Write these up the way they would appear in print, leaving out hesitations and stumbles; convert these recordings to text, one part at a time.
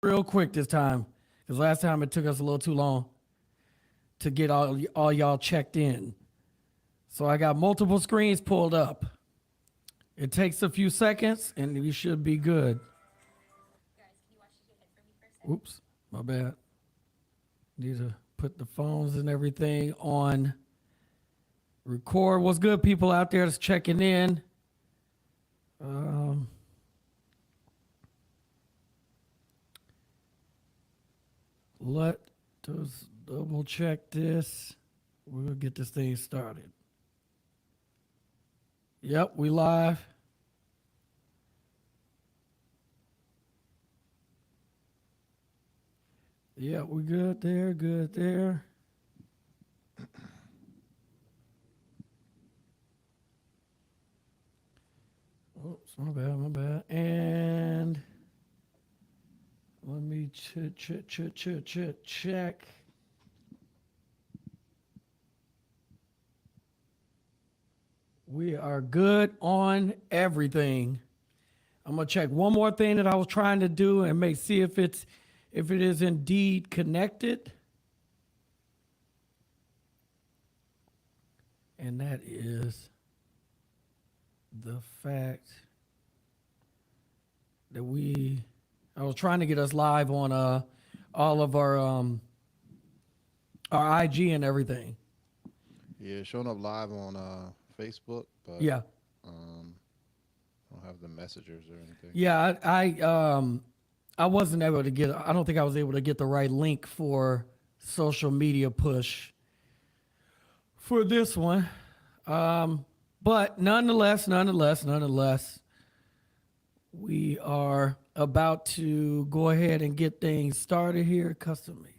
real quick this time, because last time it took us a little too long to get all y'all checked in. So I got multiple screens pulled up. It takes a few seconds, and we should be good. Oops, my bad. Need to put the phones and everything on record. What's good, people out there that's checking in? Let us double check this. We'll get this thing started. Yep, we live. Yeah, we good there, good there. Oops, my bad, my bad. And let me check. We are good on everything. I'm gonna check one more thing that I was trying to do and see if it is indeed connected. And that is the fact that I was trying to get us live on all of our IG and everything. Yeah, showing up live on Facebook, but Yeah. I don't have the messengers or anything. Yeah, I wasn't able to get. I don't think I was able to get the right link for social media push for this one. But nonetheless, we are about to go ahead and get things started here. Custom made.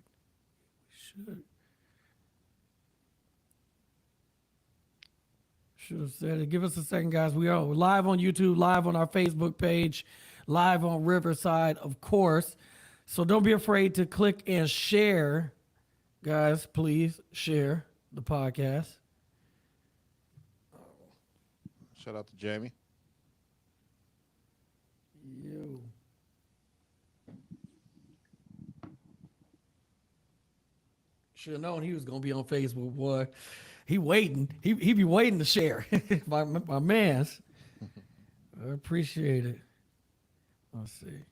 Should have said it. Give us a second, guys. We are live on YouTube, live on our Facebook page, live on Riverside, of course. So don't be afraid to click and share. Guys, please share the podcast. Shout out to Jamie. Yo. Should have known he was gonna be on Facebook, boy. He waiting. He be waiting to share. my man's. I appreciate it. Let's see.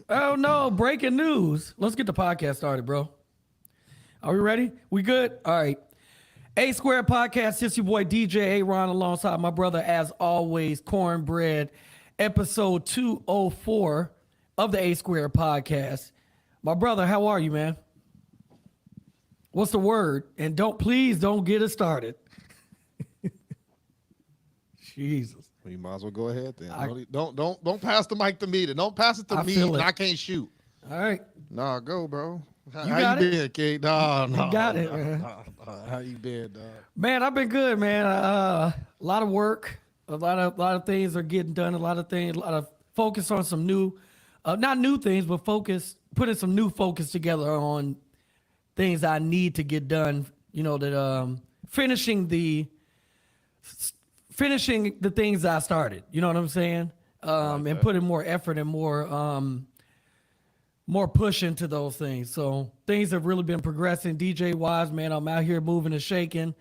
Oh no! Breaking news. Let's get the podcast started, bro. Are we ready? We good? All right. A Square Podcast. It's your boy DJ Aaron alongside my brother, as always, Cornbread. Episode 204 of the A Square Podcast. My brother, how are you, man? What's the word? And please don't get us started. Jesus. Well, you might as well go ahead then. Don't pass the mic to me. Then don't pass it to me. And I can't shoot. All right. Nah, go, bro. How you been, Kate? No. You got it, man. How you been, dog? Man, I've been good, man. A lot of work. A lot of things are getting done. A lot of focus on some new, not new things, but putting some new focus together on things I need to get done. You know, that finishing the things I started. You know what I'm saying? And putting more effort and more push into those things. So things have really been progressing. DJ wise, man, I'm out here moving and shaking.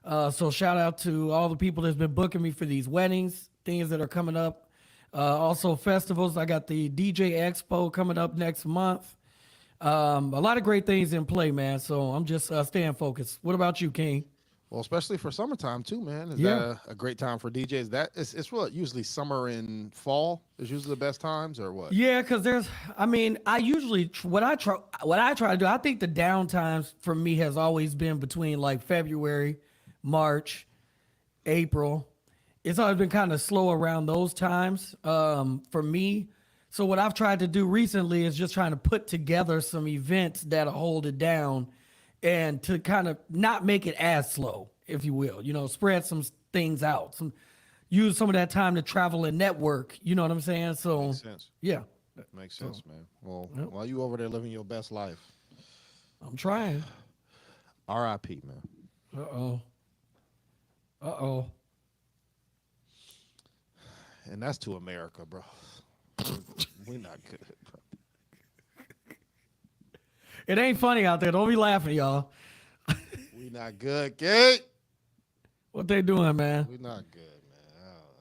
So shout out to all the people that's been booking me for these weddings, things that are coming up. Also festivals. I got the DJ Expo coming up next month. A lot of great things in play, man. So I'm just staying focused. What about you, King? Well, especially for summertime too, man. Is that a great time for DJs? It's what usually summer and fall is usually the best times, or what? Yeah, because I usually what I try to do. I think the downtimes for me has always been between like February, March, April. It's always been kind of slow around those times for me. So what I've tried to do recently is just trying to put together some events that'll hold it down and to kind of not make it as slow, if you will. You know, spread some things out. Use some of that time to travel and network. You know what I'm saying? So, makes sense. Yeah. Makes sense, man. Well, while you over there living your best life. I'm trying. R.I.P., man. Uh-oh. And that's to America, bro. We're not good, bro. It ain't funny out there. Don't be laughing, y'all. We not good, kid. What they doing, man? We not good, man.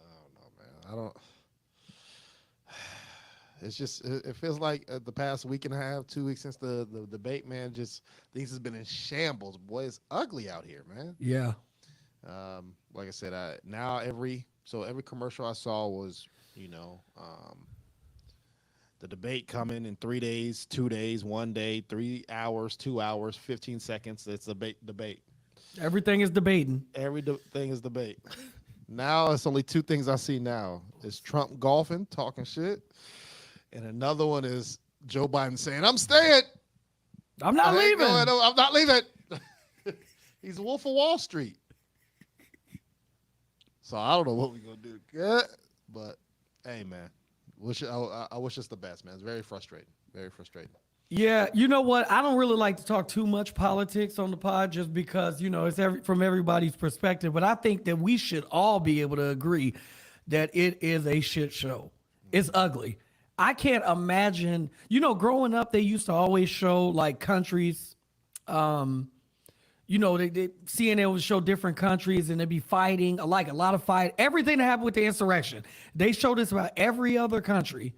I don't know, man. I don't. It's just it feels like the past week and a half, 2 weeks since the debate, man. Just things has been in shambles. Boy, it's ugly out here, man. Yeah. Like I said, every commercial I saw was, the debate coming in 3 days, 2 days, 1 day, 3 hours, 2 hours, 15 seconds. It's a debate. Everything is debating. Everything is debate. Now it's only two things I see now. It's Trump golfing, talking shit. And another one is Joe Biden saying, I'm staying. I'm not leaving. I'm not leaving. He's a wolf of Wall Street. So I don't know what we're going to do. Good. But, hey, man, I wish us the best, man. It's very frustrating. Very frustrating. Yeah, you know what? I don't really like to talk too much politics on the pod just because, it's from everybody's perspective. But I think that we should all be able to agree that it is a shit show. It's ugly. I can't imagine, growing up, they used to always show like countries, CNN would show different countries and they'd be fighting, like a lot of fight, everything that happened with the insurrection. They showed this about every other country.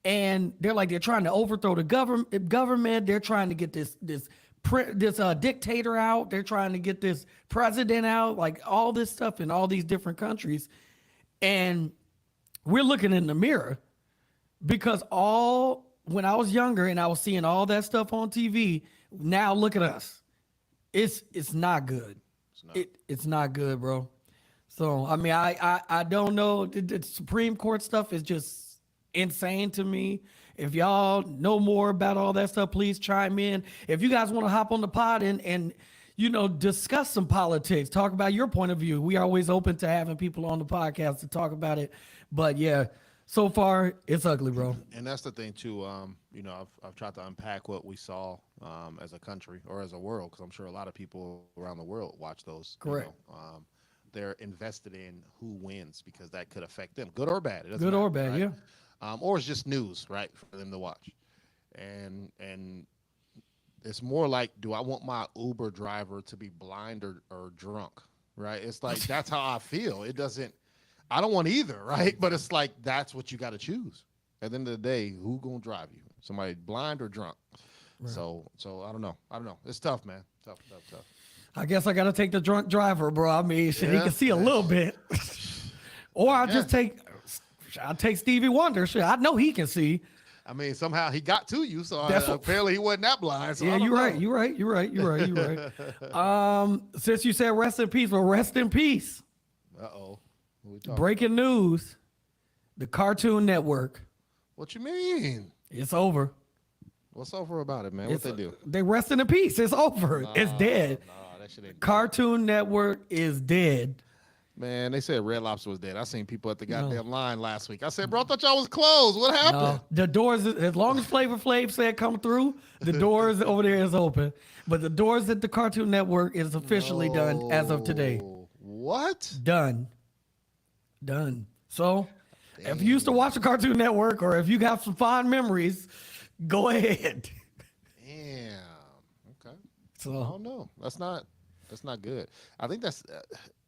And they're trying to overthrow the government. They're trying to get this dictator out. They're trying to get this president out, like all this stuff in all these different countries. And we're looking in the mirror because when I was younger and I was seeing all that stuff on TV, now look at us. It's not good. It's not good, bro. So, I mean, I don't know. The Supreme Court stuff is just insane to me. If y'all know more about all that stuff, please chime in. If you guys want to hop on the pod and discuss some politics, talk about your point of view. We are always open to having people on the podcast to talk about it. But yeah, so far it's ugly, bro. And that's the thing too. I've tried to unpack what we saw as a country or as a world, because I'm sure a lot of people around the world watch those. Correct. They're invested in who wins because that could affect them, good or bad. Good or bad, right? Yeah. Or it's just news, right, for them to watch. And it's more like, do I want my Uber driver to be blind or drunk, right? It's like, that's how I feel. I don't want either, right? But it's like, that's what you got to choose. At the end of the day, who going to drive you? Somebody blind or drunk? Right. So I don't know. It's tough, man. Tough. I guess I got to take the drunk driver, bro. I mean, shit, he can see a little bit. Or I'll take Stevie Wonder. Shit, I know he can see. I mean, somehow he got to you, so apparently he wasn't that blind. So yeah, you're right. Since you said rest in peace, well, rest in peace. Uh-oh. Breaking news. The Cartoon Network. What you mean? It's over. What's over about it, man? What they do? They resting in peace. It's over. It's dead. That shit ain't Cartoon Network is dead. Man, they said Red Lobster was dead. I seen people at the goddamn line last week. I said, bro, I thought y'all was closed. What happened? No, the doors, as long as Flavor Flav said come through, the doors over there is open. But the doors at the Cartoon Network is officially done as of today. What? Done. So, if you used to watch the Cartoon Network or if you got some fond memories, go ahead. Damn. Okay. So I don't know. That's not good. I think that's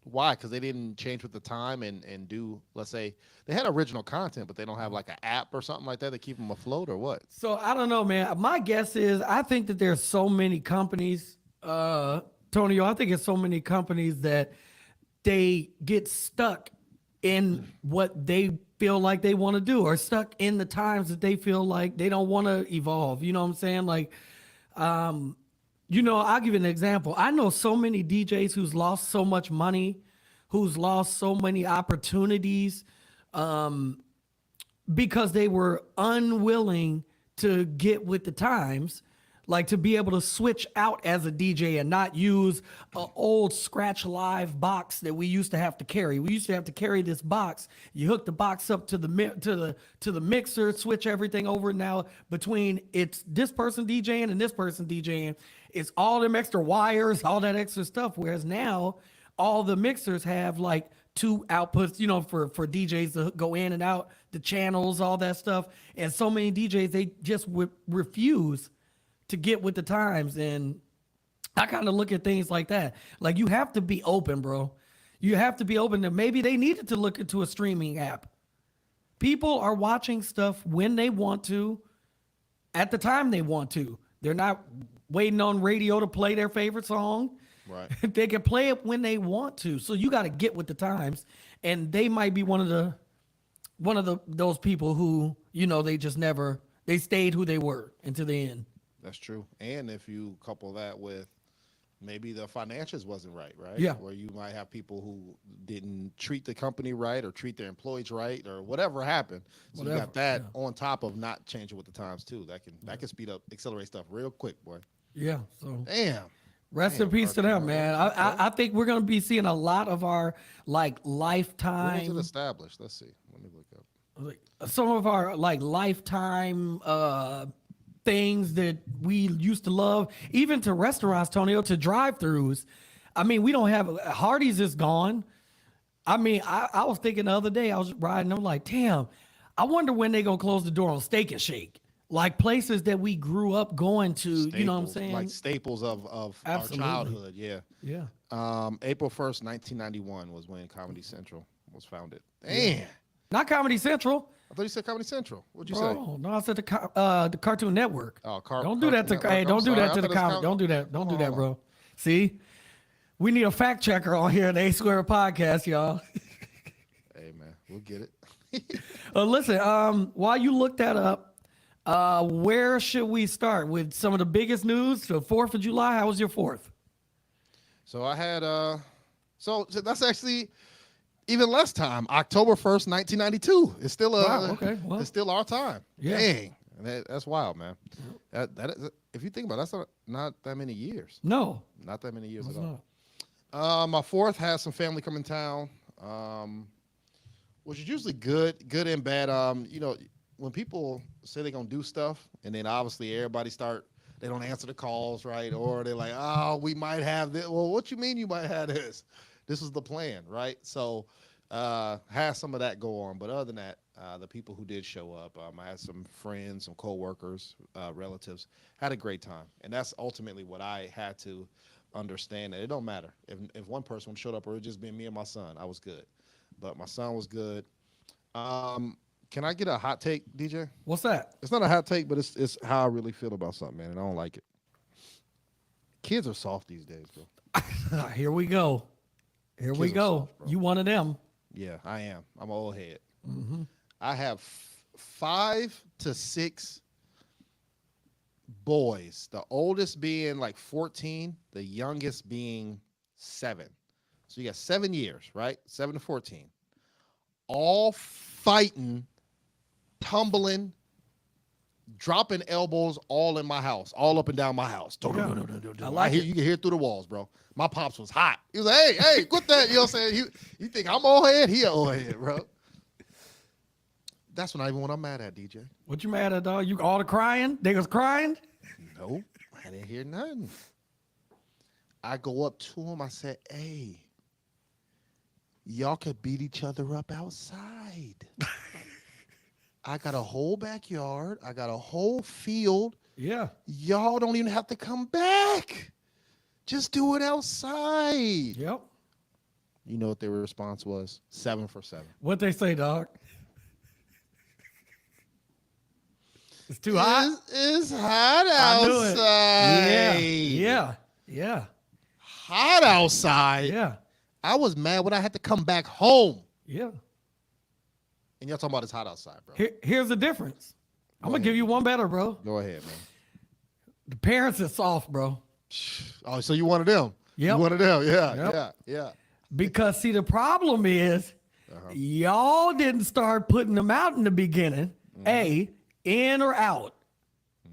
why, because they didn't change with the time and do, let's say, they had original content, but they don't have like an app or something like that to keep them afloat or what? So I don't know, man. My guess is I think that there's so many companies, Tonio, I think it's so many companies that they get stuck in what they feel like they want to do or stuck in the times that they feel like they don't want to evolve. You know what I'm saying? Like, I'll give you an example. I know so many DJs who's lost so much money, who's lost so many opportunities because they were unwilling to get with the times, like to be able to switch out as a DJ and not use an old Scratch Live box that we used to have to carry. We used to have to carry this box. You hook the box up to the mixer, switch everything over. Now between it's this person DJing and this person DJing, it's all them extra wires, all that extra stuff. Whereas now all the mixers have like two outputs, for DJs to go in and out, the channels, all that stuff. And so many DJs, they just refuse to get with the times. And I kind of look at things like that. Like, you have to be open, bro. You have to be open to maybe they needed to look into a streaming app. People are watching stuff when they want to, at the time they want to. They're not waiting on radio to play their favorite song. Right. They can play it when they want to. So you got to get with the times. And they might be one of those people who, they stayed who they were until the end. That's true. And if you couple that with maybe the financials wasn't right? Yeah. Where you might have people who didn't treat the company right or treat their employees right or whatever happened. So you got that on top of not changing with the times too. That can speed up, accelerate stuff real quick, boy. Yeah. So damn. Rest in peace to them, man. I think we're gonna be seeing a lot of our lifetime. When was it established? Let's see. Let me look up. Some of our lifetime things that we used to love, even to restaurants, Tonio, to drive-throughs. I mean, we don't have Hardee's is gone. I mean, I was thinking the other day, I was riding, I'm like, damn, I wonder when they gonna close the door on Steak and Shake. Like places that we grew up going to, Staples, you know what I'm saying? Like staples of our childhood, yeah. Yeah. April 1st, 1991 was when Comedy Central was founded. Damn. Yeah. Not Comedy Central. I thought you said Comedy Central. What'd you say? Oh, no, I said the Cartoon Network. Oh, don't do that to Network. hey, don't do sorry. that to the comment. Don't do that. Don't do that, bro. See? We need a fact checker on here at the A Square Podcast, y'all. Hey man, we'll get it. Listen, while you look that up, where should we start with some of the biggest news? The 4th of July. How was your 4th? So I had so that's actually even less time. October 1st, 1992. It's still it's still our time. Yeah. Dang. That's wild, man. That is, if you think about it, that's not that many years. No. Not that many years That's at all. My 4th has some family coming town. Which is usually good and bad. When people say they're gonna do stuff and then obviously they don't answer the calls, right? Or they're like, oh, we might have this. Well, what you mean you might have this? This is the plan, right? So had some of that go on. But other than that, the people who did show up, I had some friends, some coworkers, relatives, had a great time. And that's ultimately what I had to understand, that it don't matter. If one person showed up or it just been me and my son, I was good. But my son was good. Can I get a hot take, DJ? What's that? It's not a hot take, but it's how I really feel about something, man, and I don't like it. Kids are soft these days, bro. Here we go. Here we go. Soft, you one of them. Yeah, I am. I'm an old head. Mm-hmm. I have 5 to 6 boys, the oldest being like 14, the youngest being 7. So you got 7 years, right? 7 to 14. All fighting, tumbling, dropping elbows all in my house, all up and down my house. I like it. You can hear it through the walls, bro. My pops was hot. He was like, hey, quit that. You know what I'm saying? You think I'm old head? He an old head, bro. That's not even what I'm mad at, DJ. What you mad at, dog? You all the crying? They was crying? Nope. I didn't hear nothing. I go up to him. I said, hey, y'all could beat each other up outside. I got a whole backyard. I got a whole field. Yeah. Y'all don't even have to come back. Just do it outside. Yep. You know what their response was? 7 for 7. What they say, dog? It's too hot. It's hot outside. Yeah. Hot outside. Yeah. I was mad when I had to come back home. Yeah. And y'all talking about it's hot outside, bro. Here's the difference. I'm going to give you one better, bro. Go ahead, man. The parents are soft, bro. Oh, so you one of them? Yep. You one of them? Yeah. Because, see, the problem is y'all didn't start putting them out in the beginning. In or out.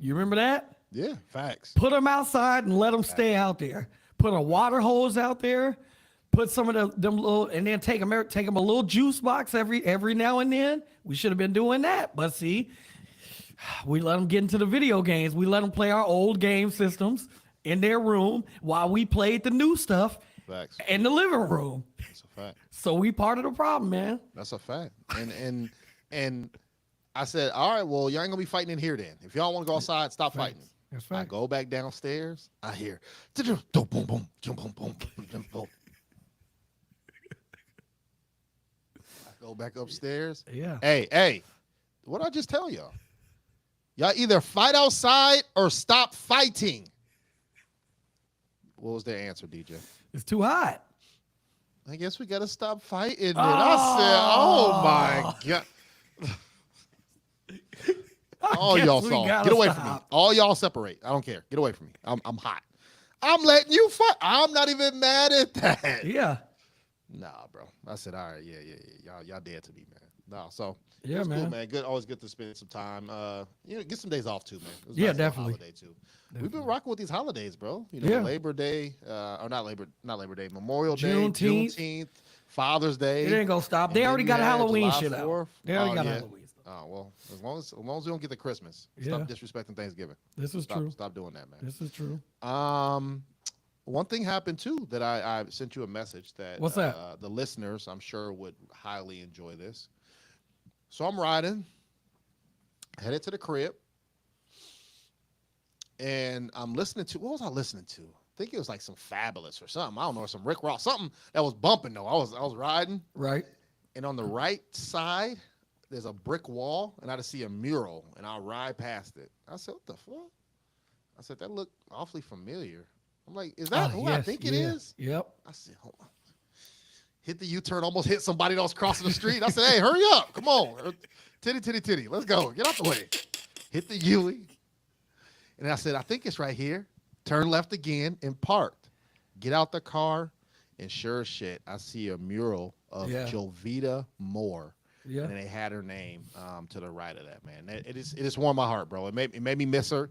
You remember that? Yeah, facts. Put them outside and let them stay out there. Put a water hose out there. Put some of them little, and then take them a little juice box every now and then. We should have been doing that. But see, we let them get into the video games. We let them play our old game systems in their room while we played the new stuff. Facts. in the living room. That's a fact. So we part of the problem, man. That's a fact. And I said, all right, well, y'all ain't gonna be fighting in here then. If y'all want to go outside, stop fighting. That's I right. go back downstairs. I hear boom, boom, boom, boom, boom, boom, boom. I go back upstairs. Yeah. Hey, what did I just tell y'all? Y'all either fight outside or stop fighting. What was their answer, DJ? It's too hot. I guess we gotta stop fighting. And I said, oh my God. All y'all saw. Get away from me. All y'all separate. I don't care. Get away from me. I'm hot. I'm letting you fight. I'm not even mad at that. Yeah. Nah, bro. I said, all right, yeah. Y'all dead to me, man. No, so Yeah, it's man. cool, man. Good, always good to spend some time. Get some days off too, man. It was Yeah, nice little definitely. Holiday too. We've been rocking with these holidays, bro. Yeah. Labor Day, or not Labor Day, Memorial Day, Juneteenth. Juneteenth, Father's Day. It ain't gonna stop. and They then already you got had Halloween July shit 4th. out. They already got yeah. Halloween stuff. Oh well, as long as we don't get the Christmas, Yeah. stop disrespecting Thanksgiving. This is true. Stop doing that, man. This is true. One thing happened too that I sent you a message that What's that? The listeners I'm sure would highly enjoy this. So I'm riding, headed to the crib, and I'm listening to what was I listening to? I think it was like some Fabulous or something. I don't know, some Rick Ross, something that was bumping though. I was riding, Right. and on the right side there's a brick wall, and I just see a mural, and I ride past it. I said, "What the fuck?" I said, "That looked awfully familiar." I'm like, "Is that who I think it is?" Yep. I said, "Hold on." Hit the U-turn, almost hit somebody that was crossing the street. I said, "Hey, hurry up. Come on. Titty. Let's go. Get out the way." Hit the U. And I said, "I think it's right here." Turn left again and parked. Get out the car, and sure as shit, I see a mural of Jovita Moore. Yeah. And they had her name to the right of that, man. It just warmed my heart, bro. It made me miss her.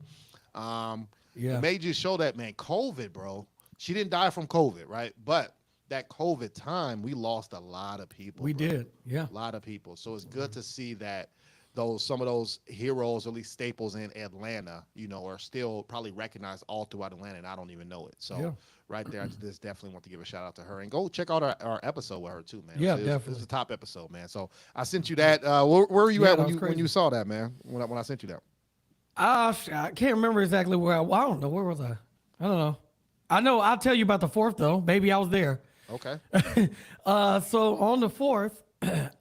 It made you show that, man, COVID, bro. She didn't die from COVID, right? But that COVID time, we lost a lot of people. We bro. did. Yeah. A lot of people. So it's good to see that some of those heroes, or at least staples in Atlanta, are still probably recognized all throughout Atlanta, and I don't even know it. So right there, I just definitely want to give a shout out to her, and go check out our episode with her too, man. Yeah, It was a top episode, man. So I sent you that. Where were you at when you saw that, man? When I sent you that? I can't remember exactly where I don't know. Where was I? I don't know. I know. I'll tell you about the 4th though. Maybe I was there. Okay. So on the 4th,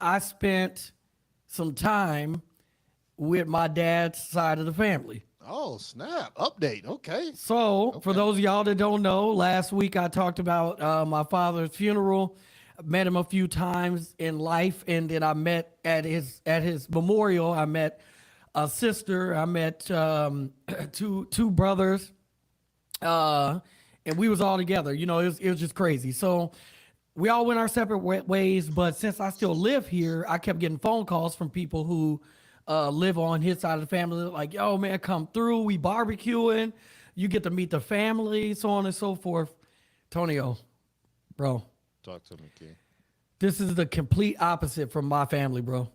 I spent some time with my dad's side of the family. Oh, snap. Update. Okay. So for those of y'all that don't know, last week I talked about my father's funeral. I met him a few times in life, and then I met at his memorial. I met a sister. I met two brothers, and we was all together. It was just crazy. So we all went our separate ways. But since I still live here, I kept getting phone calls from people who live on his side of the family. Like, yo, man, come through. We barbecuing. You get to meet the family, so on and so forth. Tonio, bro. Talk to me, King. This is the complete opposite from my family, bro.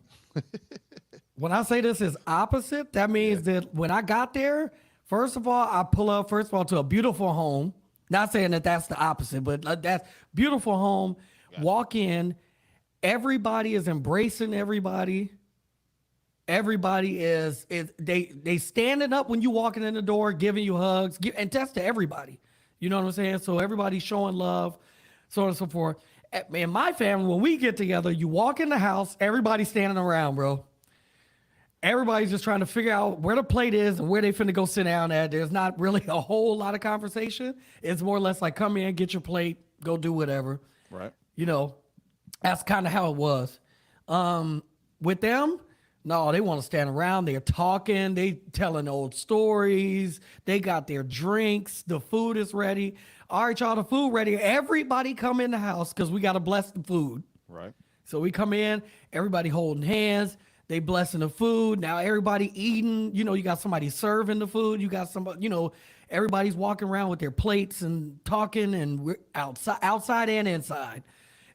When I say this is opposite, that means that when I got there, first of all, I pull up, to a beautiful home. Not saying that that's the opposite, but that's beautiful home. Walk in. Everybody is embracing everybody. Everybody is they standing up when you walking in the door, giving you hugs, and that's to everybody. You know what I'm saying? So everybody's showing love, so on and so forth. In my family, when we get together, you walk in the house, everybody's standing around, bro. Everybody's just trying to figure out where the plate is and where they finna go sit down at. There's not really a whole lot of conversation. It's more or less like, come in, get your plate, go do whatever. Right. That's kind of how it was. With them, no, they want to stand around. They're talking. They telling old stories. They got their drinks. The food is ready. All right, y'all, the food ready. Everybody come in the house because we got to bless the food. Right. So we come in, everybody holding hands. They blessing the food. Now everybody eating. You got somebody serving the food. You got somebody, everybody's walking around with their plates and talking, and we're outside and inside.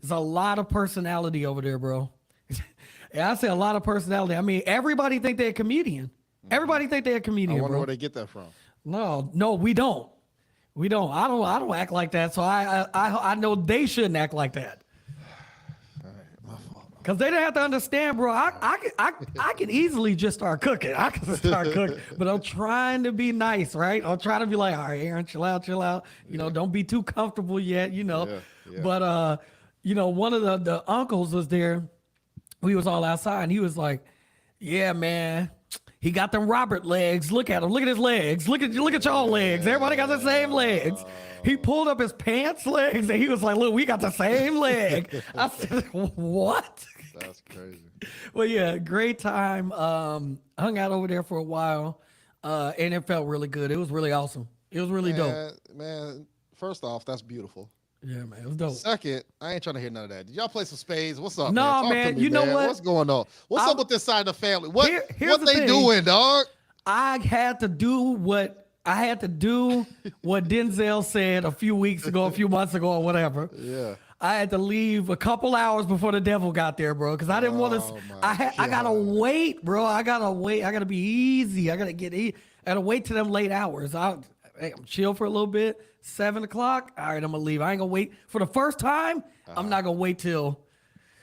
There's a lot of personality over there, bro. Yeah, I say a lot of personality. I mean, everybody think they're a comedian. Everybody think they're a comedian, I wonder bro. where they get that from. No, we don't. We don't. I don't act like that. So I know they shouldn't act like that. All right, my fault. Cause they didn't have to understand, bro. I can easily just start cooking. I can start cooking, but I'm trying to be nice, right? I'm trying to be like, all right, Aaron, chill out. You know, don't be too comfortable yet. You know, Yeah. but you know, one of the uncles was there. We was all outside, and he was like, "Yeah, man, he got them Robert legs. Look at him. Look at his legs. Look at y'all legs. Everybody got the same legs." He pulled up his pants legs, and he was like, "Look, we got the same leg." I said, "What?" That's crazy. Well, yeah, great time. Hung out over there for a while, and it felt really good. It was really awesome. It was really dope. Man, first off, that's beautiful. Yeah, man, it was dope. Second, I ain't trying to hear none of that. Did y'all play some spades? What's up, No, man? Talk man, to me, you know man. what? What's going on? What's up with this side of the family? Here's What the they thing. doing, dog? I had to do what Denzel said a few months ago, or whatever. Yeah. I had to leave a couple hours before the devil got there, bro, because I didn't want to. I gotta wait, bro. I gotta wait. I gotta be easy. I gotta wait till them late hours. I'm chill for a little bit. 7 o'clock. All right, I'm gonna leave. I ain't gonna wait for the first time. I'm not gonna wait till.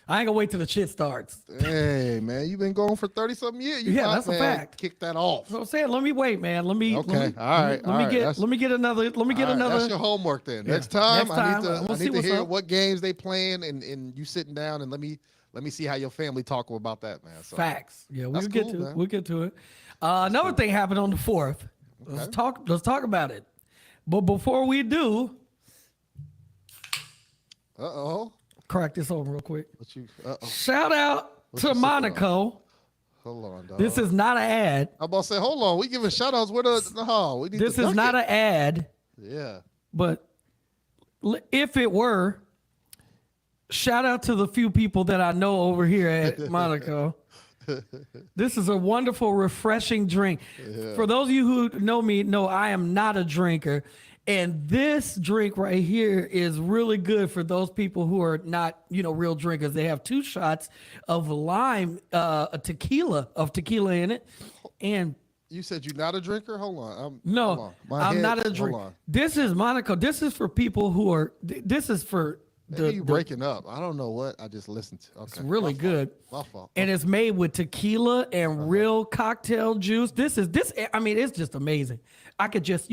I ain't gonna wait till the shit starts. Hey, man, you've been going for 30-something years. You Yeah, that's a fact. Kick that off. So I'm saying, let me wait, man. Let me. Okay. All right. Let me get another. That's your homework then. Yeah. Next time, I we'll need to hear up. what games they playing and you sitting down and let me see how your family talk about that, man. So, Facts. Yeah, That's get cool, to man. it. We'll get to it. Another thing happened on the 4th. Let's talk about it. But before we do, crack this open real quick. Shout out to Monaco. Hold on, dog. This is not an ad. I'm about to say, hold on. We giving shout outs. We need This is not an ad. Yeah. But if it were, shout out to the few people that I know over here at Monaco. This is a wonderful, refreshing drink. Yeah. For those of you who know me, know I am not a drinker. And this drink right here is really good for those people who are not, real drinkers. They have 2 shots of lime, tequila in it. And you said you're not a drinker? Hold on. I'm not a drinker. This is Monaco. This is for people who are, this is for you breaking up. I don't know what I just listened to. Okay. It's really good. My fault. And it's made with tequila and real cocktail juice. It's just amazing. You could just.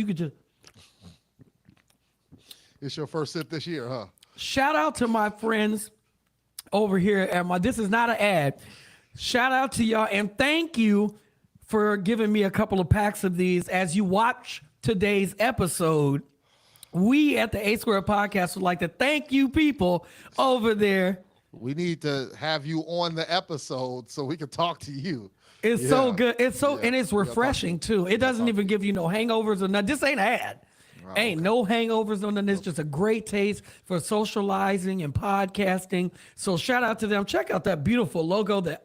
It's your first sip this year, huh? Shout out to my friends over here at this is not an ad. Shout out to y'all and thank you for giving me a couple of packs of these as you watch today's episode. We at the A Square Podcast would like to thank you people over there. We need to have you on the episode so we can talk to you. It's so good. And it's refreshing too. It doesn't even give you no hangovers or nothing. This ain't an ad. Ain't no hangovers on this. It's just a great taste for socializing and podcasting. So shout out to them. Check out that beautiful logo that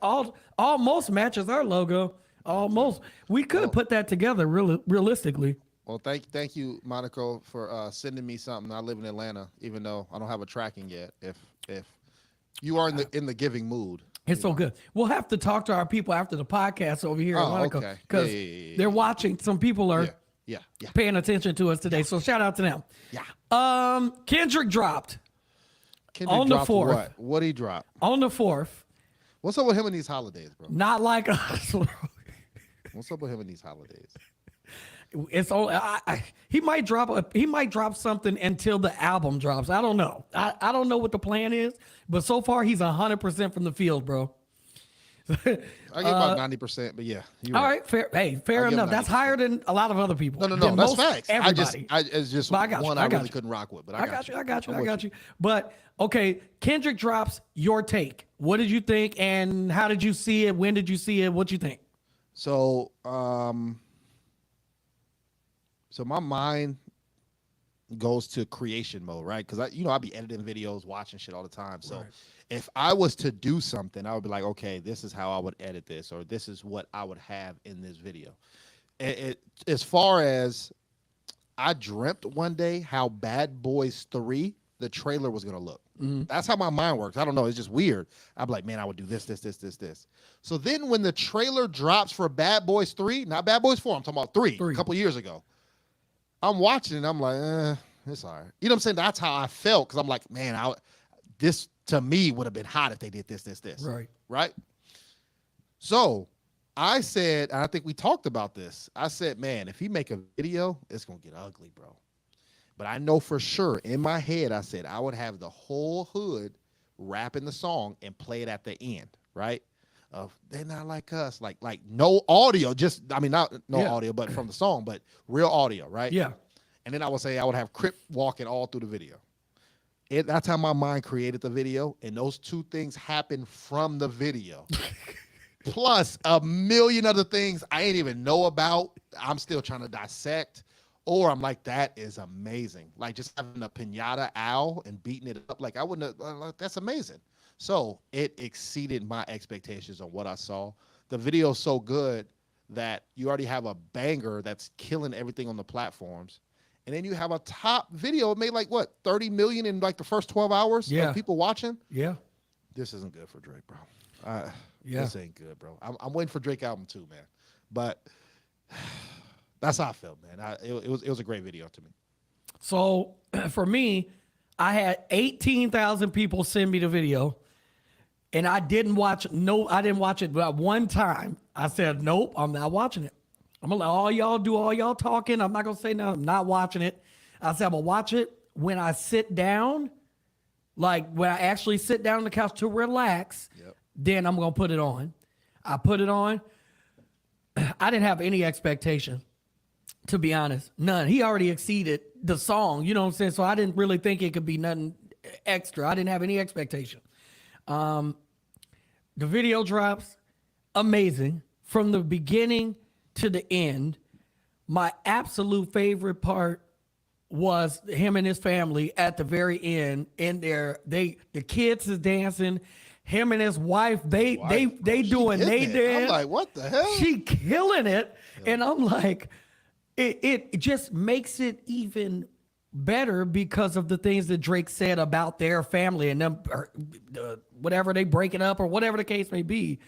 almost matches our logo. Almost. We could put that together realistically. Well, thank you, Monaco, for sending me something. I live in Atlanta, even though I don't have a tracking yet. If you are in the giving mood, it's so good. We'll have to talk to our people after the podcast over here in Monaco because they're watching. Some people are paying attention to us today. So shout out to them. Yeah. Kendrick dropped on the 4th. What he dropped on the 4th? What's up with him in these holidays, bro? Not like us. What's up with him in these holidays? It's all he might drop something until the album drops. I don't know. I don't know what the plan is, but so far he's 100% from the field, bro. I get about 90%, but yeah. All right, fair. Hey, fair enough. That's higher than a lot of other people. No, that's facts. Everybody. It's just one I really couldn't rock with. But I got you. But okay, Kendrick drops your take. What did you think, and how did you see it? When did you see it? What you think? So, So my mind goes to creation mode, right? Because I be editing videos, watching shit all the time. So if I was to do something, I would be like, okay, this is how I would edit this, or this is what I would have in this video. As far as I dreamt one day how Bad Boys 3, the trailer was gonna look. Mm-hmm. That's how my mind works. I don't know. It's just weird. I'm like, man, I would do this. So then when the trailer drops for Bad Boys 3, not Bad Boys 4, I'm talking about 3. A couple years ago. I'm watching it. I'm like, it's all right. You know what I'm saying? That's how I felt because I'm like, man, this to me would have been hot if they did this. Right. Right. So I said, and I think we talked about this. I said, man, if he make a video, it's gonna get ugly, bro. But I know for sure in my head, I said I would have the whole hood rapping the song and play it at the end, right? Of they're not like us, like no audio, just I mean not no audio, but from the song, but real audio, right? Yeah. And then I would say I would have Crip walking all through the video. That's how my mind created the video, and those two things happen from the video. Plus a million other things I ain't even know about. I'm still trying to dissect. Or I'm like, that is amazing. Like just having a pinata owl and beating it up. Like I wouldn't have, that's amazing. So it exceeded my expectations on what I saw. The video is so good that you already have a banger that's killing everything on the platforms. And then you have a top video. It made like what, 30 million in like the first 12 hours of people watching? Yeah. This isn't good for Drake, bro. This ain't good, bro. I'm waiting for Drake album too, man. But that's how I felt, man. It was a great video to me. So for me, I had 18,000 people send me the video, and I didn't watch it but one time. I said, nope, I'm not watching it. I'm gonna let all y'all do all y'all talking. I'm not gonna say nothing. I'm not watching it. I said I'm gonna watch it when I sit down, like when I actually sit down on the couch to relax. Then I'm gonna put it on. I put it on. I didn't have any expectation, to be honest. None. He already exceeded the song, you know what I'm saying? So I didn't really think it could be nothing extra. I didn't have any expectation. The video drops, amazing. From the beginning to the end. My absolute favorite part was him and his family at the very end in there. The kids is dancing. Him and his wife, they doing they dance. I'm like, what the hell? She killing it. Yeah. And I'm like, it just makes it even better because of the things that Drake said about their family and them, or, whatever they break it up or whatever the case may be.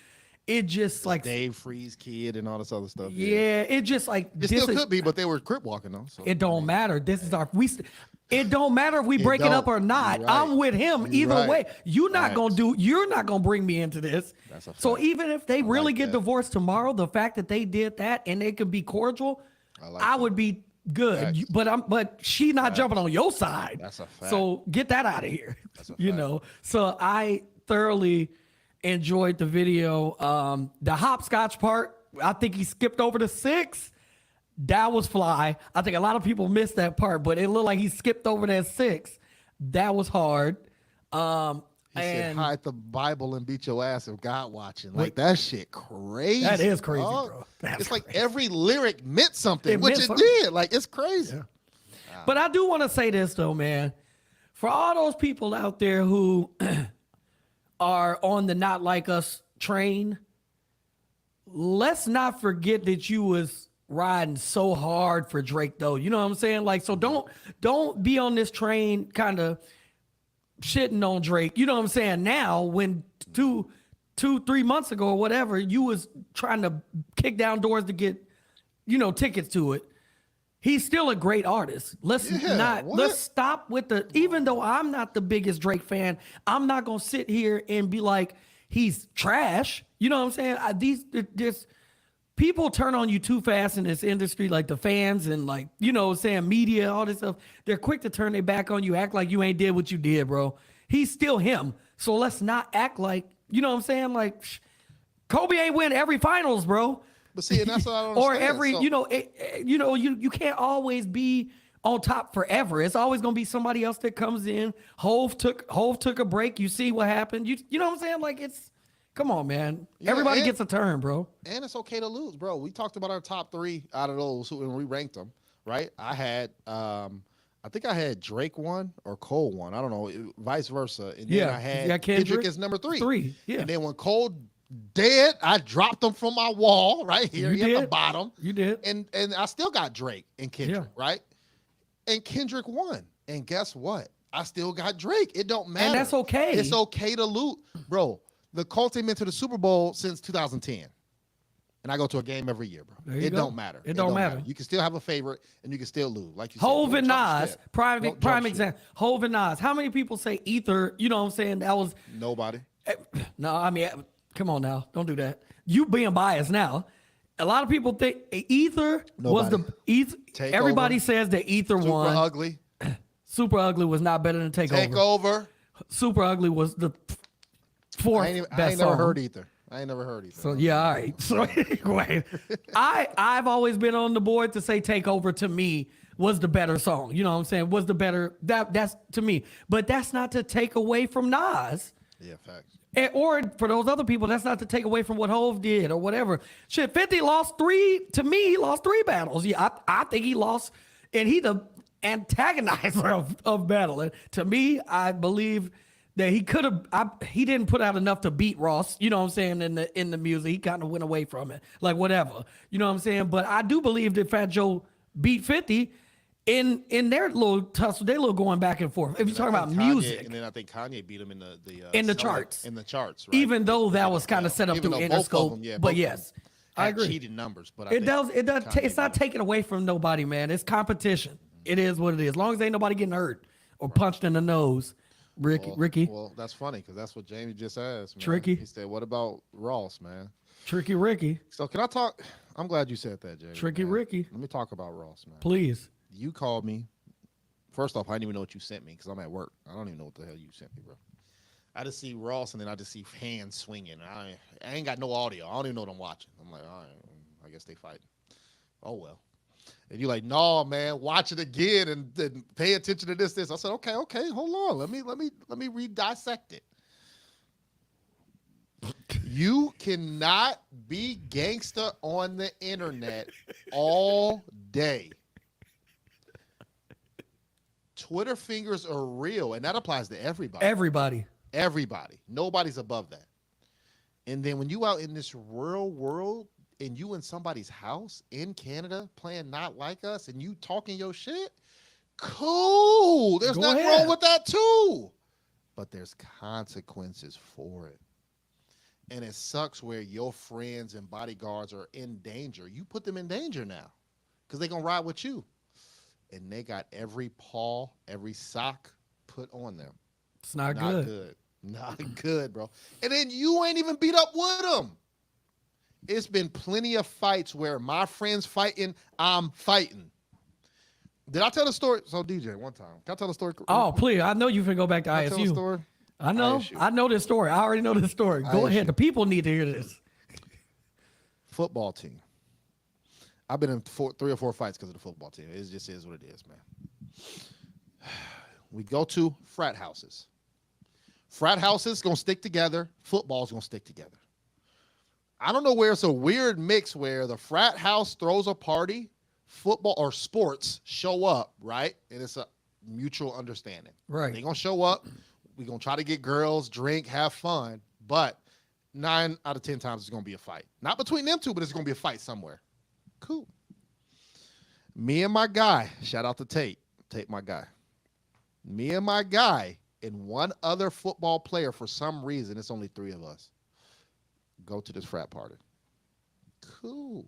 It just like Dave Freeze kid and all this other stuff. Yeah, it just like it still could be, but they were Crip walking though. So. It don't matter. This is our It don't matter if we break it up or not. Right. I'm with him either way. You're not gonna bring me into this. That's a fact. So even if they really get divorced tomorrow, the fact that they did that and they could be cordial, I would be good. But she not jumping on your side. That's a fact. So get that out of here. That's a fact. You know. So I thoroughly enjoyed the video. The hopscotch part, I think he skipped over to 6. That was fly. I think a lot of people missed that part, but it looked like he skipped over that 6. That was hard. He said, hide the Bible and beat your ass if God watching. Like, that shit crazy. That is crazy, bro. It's like every lyric meant something, which it did. Like, it's crazy. Yeah. Wow. But I do want to say this, though, man. For all those people out there who are on the not like us train, let's not forget that you was riding so hard for Drake, though. You know what I'm saying? Like, so don't be on this train kind of shitting on Drake. You know what I'm saying? Now, when 2-3 months ago or whatever, you was trying to kick down doors to get, tickets to it. He's still a great artist. Let's stop with even though I'm not the biggest Drake fan, I'm not going to sit here and be like, he's trash. You know what I'm saying? People turn on you too fast in this industry, like the fans and like, media, all this stuff. They're quick to turn their back on you, act like you ain't did what you did, bro. He's still him. So let's not act like, you know what I'm saying? Like, Kobe ain't win every finals, bro. But see, and that's what I don't understand. Or every, you can't always be on top forever. It's always gonna be somebody else that comes in. Hove took a break. You see what happened. You know what I'm saying? Like, come on, man. Yeah, everybody gets a turn, bro. And it's okay to lose, bro. We talked about our top 3 out of those when we ranked them, right? I had, I think I had Drake 1 or Cole 1. I don't know, vice versa. And then I had Kendrick as number 3. Yeah. And then when Cole dead, I dropped them from my wall right here at the bottom. You did. And I still got Drake and Kendrick, right? And Kendrick won. And guess what? I still got Drake. It don't matter. And that's okay. It's okay to lose. Bro, the Colts ain't been to the Super Bowl since 2010. And I go to a game every year, bro. There you It go. don't matter. It don't matter. You can still have a favorite, and you can still lose. Like you Hove said, and don't jump Nas, ship. prime Don't jump ship. example. Hove and Nas. How many people say Ether? You know what I'm saying? That was Nobody. no. I mean, come on now, don't do that. You being biased now. A lot of people think Ether was Nobody. the Ether. Takeover. Everybody says that Ether Super won. ugly. Super Ugly was not better than Takeover. Takeover. Super Ugly was the fourth I best ain't never song. heard either. I ain't never heard either. So yeah, all right. So anyway, I've always been on the board to say Takeover to me was the better song. You know what I'm saying? Was the better that's to me. But that's not to take away from Nas. Yeah, facts. Or for those other people, that's not to take away from what Hove did or whatever. Shit, 50 lost three. To me, he lost 3 battles. Yeah, I think he lost, and he the antagonizer of battle. And to me, I believe that he could have. He didn't put out enough to beat Ross. You know what I'm saying? In the music, he kind of went away from it. Like whatever. You know what I'm saying? But I do believe that Fat Joe beat 50. In their little tussle, they little going back and forth. If you're talking about music, and then I think Kanye beat him in the charts. In the charts, right? Even though that was kind of set up Even through though both of Interscope, them, yeah, but both of yes, them I had agree. cheated numbers, but It does. Kanye It's not beat him. taken away from nobody, man. It's competition. It is what it is. As long as ain't nobody getting hurt or punched in the nose. Ricky, Well, that's funny because that's what Jamie just asked. Man. Tricky. He said, "What about Ross, man?" Tricky Ricky, So can I talk? I'm glad you said that, Jamie. Tricky man. Ricky. Let me talk about Ross, man. please. You called me. First off, I didn't even know what you sent me because I'm at work. I don't even know what the hell you sent me, bro. I just see Ross and then I just see hands swinging. I ain't got no audio. I don't even know what I'm watching. I'm like, all right, I guess they fighting. Oh well. And you're like, no, man, watch it again and pay attention to this. I said, okay, hold on. Let me re-dissect it. You cannot be gangster on the internet all day. Twitter fingers are real, and that applies to everybody. Everybody. Nobody's above that. And then when you out in this real world and you in somebody's house in Canada playing Not Like Us and you talking your shit, cool. There's nothing wrong with that too. But there's consequences for it. And it sucks where your friends and bodyguards are in danger. You put them in danger now because they're going to ride with you. And they got every paw, every sock put on them. It's not good. Not good, bro. And then you ain't even beat up with them. It's been plenty of fights where my friends fighting, I'm fighting. Did I tell the story? So DJ, one time. Can I tell the story? Oh, please. I know you can go back to Can I tell the ISU. story? I know. ISU. I know this story. I already know this story. Go ISU. ahead. The people need to hear this. Football team. I've been in 3 or 4 fights because of the football team. It just is what it is, man. We go to frat houses. Frat houses going to stick together. Football's going to stick together. I don't know where it's a weird mix where the frat house throws a party, football or sports show up, right? And it's a mutual understanding. Right. They're going to show up. We're going to try to get girls, drink, have fun. But 9 out of 10 times it's going to be a fight. Not between them two, but it's going to be a fight somewhere. Cool. Me and my guy, shout out to Tate, my guy. Me and my guy and one other football player, for some reason, it's only 3 of us, go to this frat party. Cool.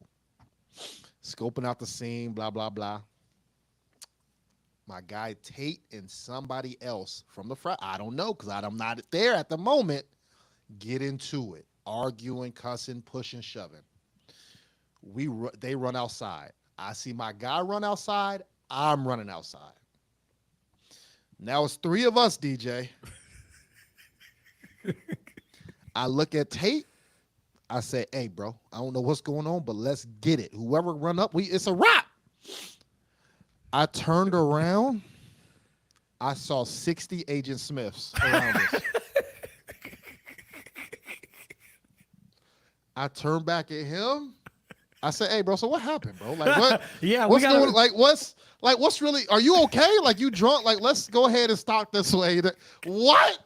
Scoping out the scene, blah, blah, blah. My guy Tate and somebody else from the frat, I don't know because I'm not there at the moment, get into it. Arguing, cussing, pushing, shoving. They run outside. I see my guy run outside. I'm running outside. Now it's 3 of us, DJ. I look at Tate. I say, hey, bro, I don't know what's going on, but let's get it. Whoever run up, it's a wrap. I turned around. I saw 60 Agent Smiths around us. I turned back at him. I said, hey, bro, so what happened, bro? Like, what? Yeah, what's going, what's really, are you okay? Like, you drunk? Like, let's go ahead and start this way. What?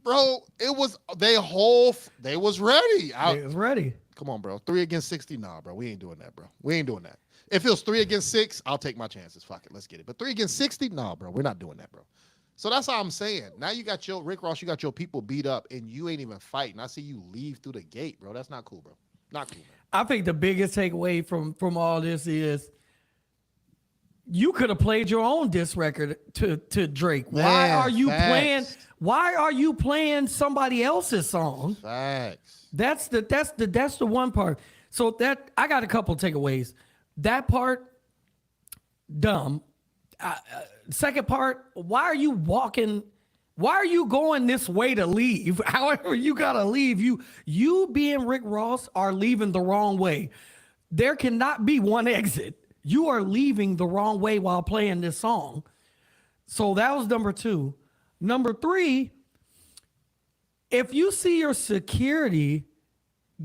Bro, it was, they was ready. It was ready. Come on, bro. 3 against 60? Nah, bro. We ain't doing that, bro. We ain't doing that. If it was 3 against 6, I'll take my chances. Fuck it. Let's get it. But 3 against 60? Nah, bro. We're not doing that, bro. So that's how I'm saying. Now you got Rick Ross, you got your people beat up, and you ain't even fighting. I see you leave through the gate, bro. That's not cool, bro. Not cool, man. I think the biggest takeaway from all this is you could have played your own diss record to Drake. Why are you playing? Why are you playing somebody else's song? Facts. That's the one part. So that I got a couple takeaways. That part, dumb. Second part, why are you walking? Why are you going this way to leave? However, you gotta leave. You being Rick Ross are leaving the wrong way. There cannot be one exit. You are leaving the wrong way while playing this song. So that was number 2. Number 3, if you see your security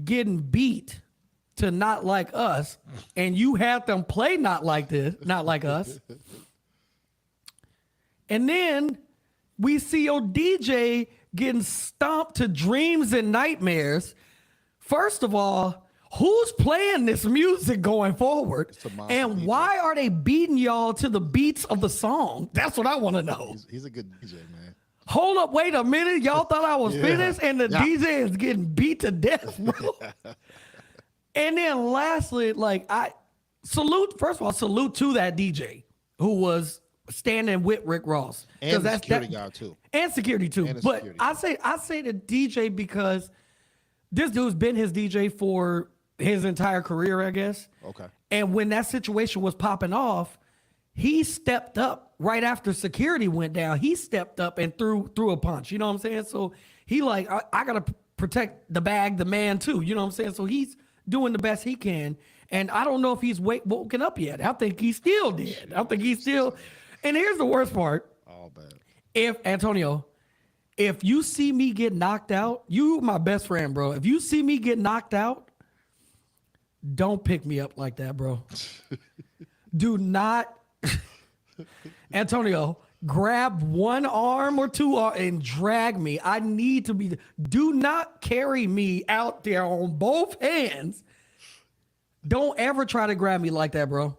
getting beat to Not Like Us, and you have them play Not Like Us, and then we see your DJ getting stomped to Dreams and Nightmares, first of all, who's playing this music going forward? And why are they beating y'all to the beats of the song? That's what I want to know. He's a good DJ, man. Hold up, wait a minute. Y'all thought I was finished and the DJ is getting beat to death, bro. And then lastly, like first of all, salute to that DJ who was standing with Rick Ross. And the security guy too. And security too. But I say the DJ because this dude's been his DJ for his entire career, I guess. Okay. And when that situation was popping off, he stepped up right after security went down. He stepped up and threw a punch. You know what I'm saying? So he like, I gotta protect the bag, the man too. You know what I'm saying? So he's doing the best he can. And I don't know if he's woken up yet. I think he's still dead. I think he's still. And here's the worst part. Oh, bad. If you see me get knocked out, you my best friend, bro. If you see me get knocked out, don't pick me up like that, bro. Do not, Antonio, grab one arm or two and drag me. I need to be, do not carry me out there on both hands. Don't ever try to grab me like that, bro.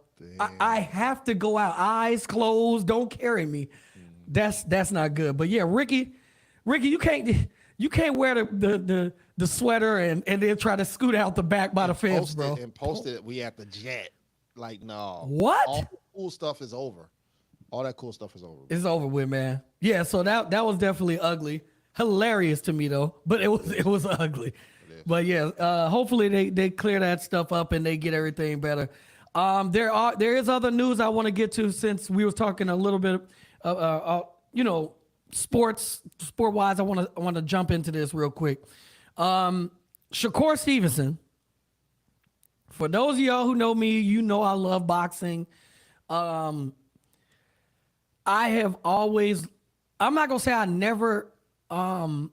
I have to go out, eyes closed. Don't carry me. That's not good. But yeah, Ricky, you can't wear the sweater and then try to scoot out the back by the fence, bro. And post it. We at the jet. Like, no. What? All the cool stuff is over. All that cool stuff is over. It's over with, man. Yeah. So that was definitely ugly. Hilarious to me though, but it was ugly. But yeah, hopefully they clear that stuff up and they get everything better. There is other news I want to get to since we was talking a little bit, sport wise. I want to jump into this real quick. Shakur Stevenson. For those of y'all who know me, you know I love boxing. I have always. I'm not gonna say I never. All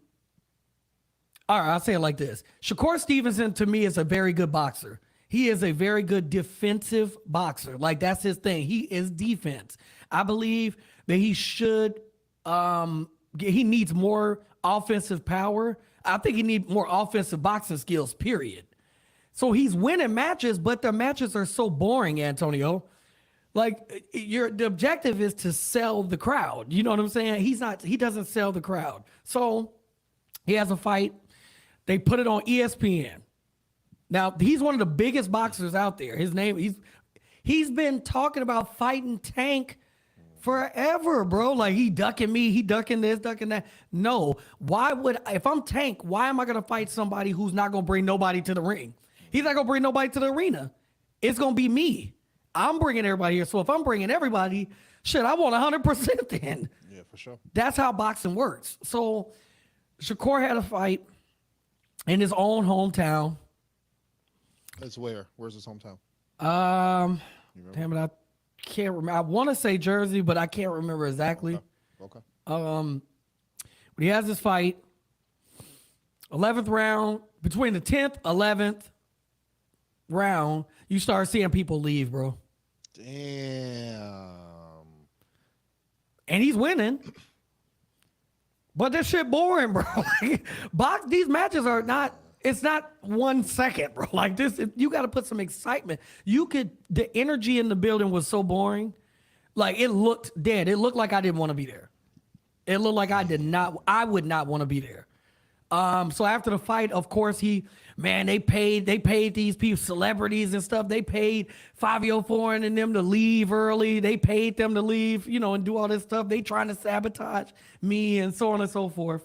right, I'll say it like this. Shakur Stevenson, to me, is a very good boxer. He is a very good defensive boxer. Like, that's his thing. He is defense. I believe that he should, he needs more offensive power. I think he needs more offensive boxing skills, period. So he's winning matches, but the matches are so boring, Antonio. Like, the objective is to sell the crowd. You know what I'm saying? He doesn't sell the crowd. So he has a fight. They put it on ESPN. Now, he's one of the biggest boxers out there. His name, he's been talking about fighting Tank forever, bro. Like, he ducking me, he ducking this, ducking that. No, if I'm Tank, why am I going to fight somebody who's not going to bring nobody to the ring? He's not going to bring nobody to the arena. It's going to be me. I'm bringing everybody here. So if I'm bringing everybody, shit, I want 100% then. Yeah, for sure. That's how boxing works. So Shakur had a fight in his own hometown. It's where? Where's his hometown? Damn it, I can't remember. I want to say Jersey, but I can't remember exactly. Okay. But he has this fight, 11th round, between the 10th, 11th round, you start seeing people leave, bro. Damn. And he's winning. But this shit boring, bro. These matches are not, it's not 1 second, bro. Like this, you got to put some excitement. The energy in the building was so boring. Like, it looked dead. It looked like I didn't want to be there. It looked like I would not want to be there. So after the fight, of course, Man, they paid these people, celebrities and stuff. They paid 504 and them to leave early. They paid them to leave, and do all this stuff. They trying to sabotage me and so on and so forth.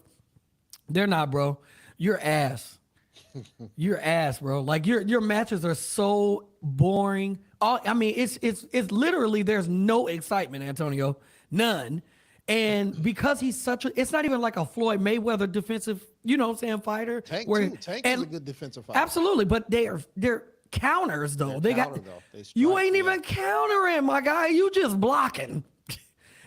They're not, bro. You're ass. You're ass, bro. Like your matches are so boring. It's literally there's no excitement, Antonio. None. And because he's it's not even like a Floyd Mayweather defensive, fighter. Tank is a good defensive fighter. Absolutely, but they're counters though. They ain't even countering, my guy. You just blocking.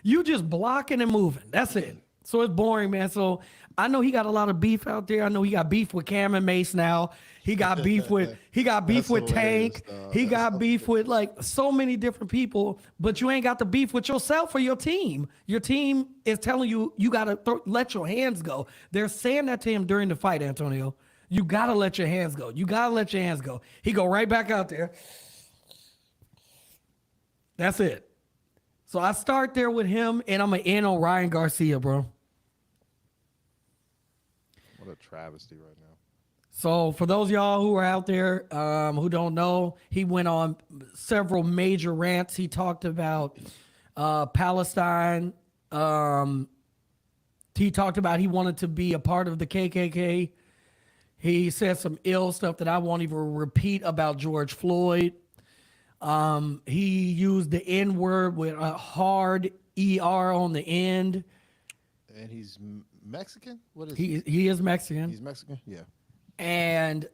You just blocking and moving. That's it. So it's boring, man. So I know he got a lot of beef out there. I know he got beef with Cam and Mace now. He got beef with Tank. He got beef with like so many different people, but you ain't got the beef with yourself or your team. Your team is telling you gotta let your hands go. They're saying that to him during the fight, Antonio. You gotta let your hands go. You gotta let your hands go. He go right back out there. That's it. So I start there with him, and I'm gonna end on Ryan Garcia, bro. What a travesty right now. So for those of y'all who are out there who don't know, he went on several major rants. He talked about Palestine. He talked about he wanted to be a part of the KKK. He said some ill stuff that I won't even repeat about George Floyd. He used the N-word with a hard ER on the end. And he's Mexican? What is he? He is Mexican. He's Mexican? Yeah. And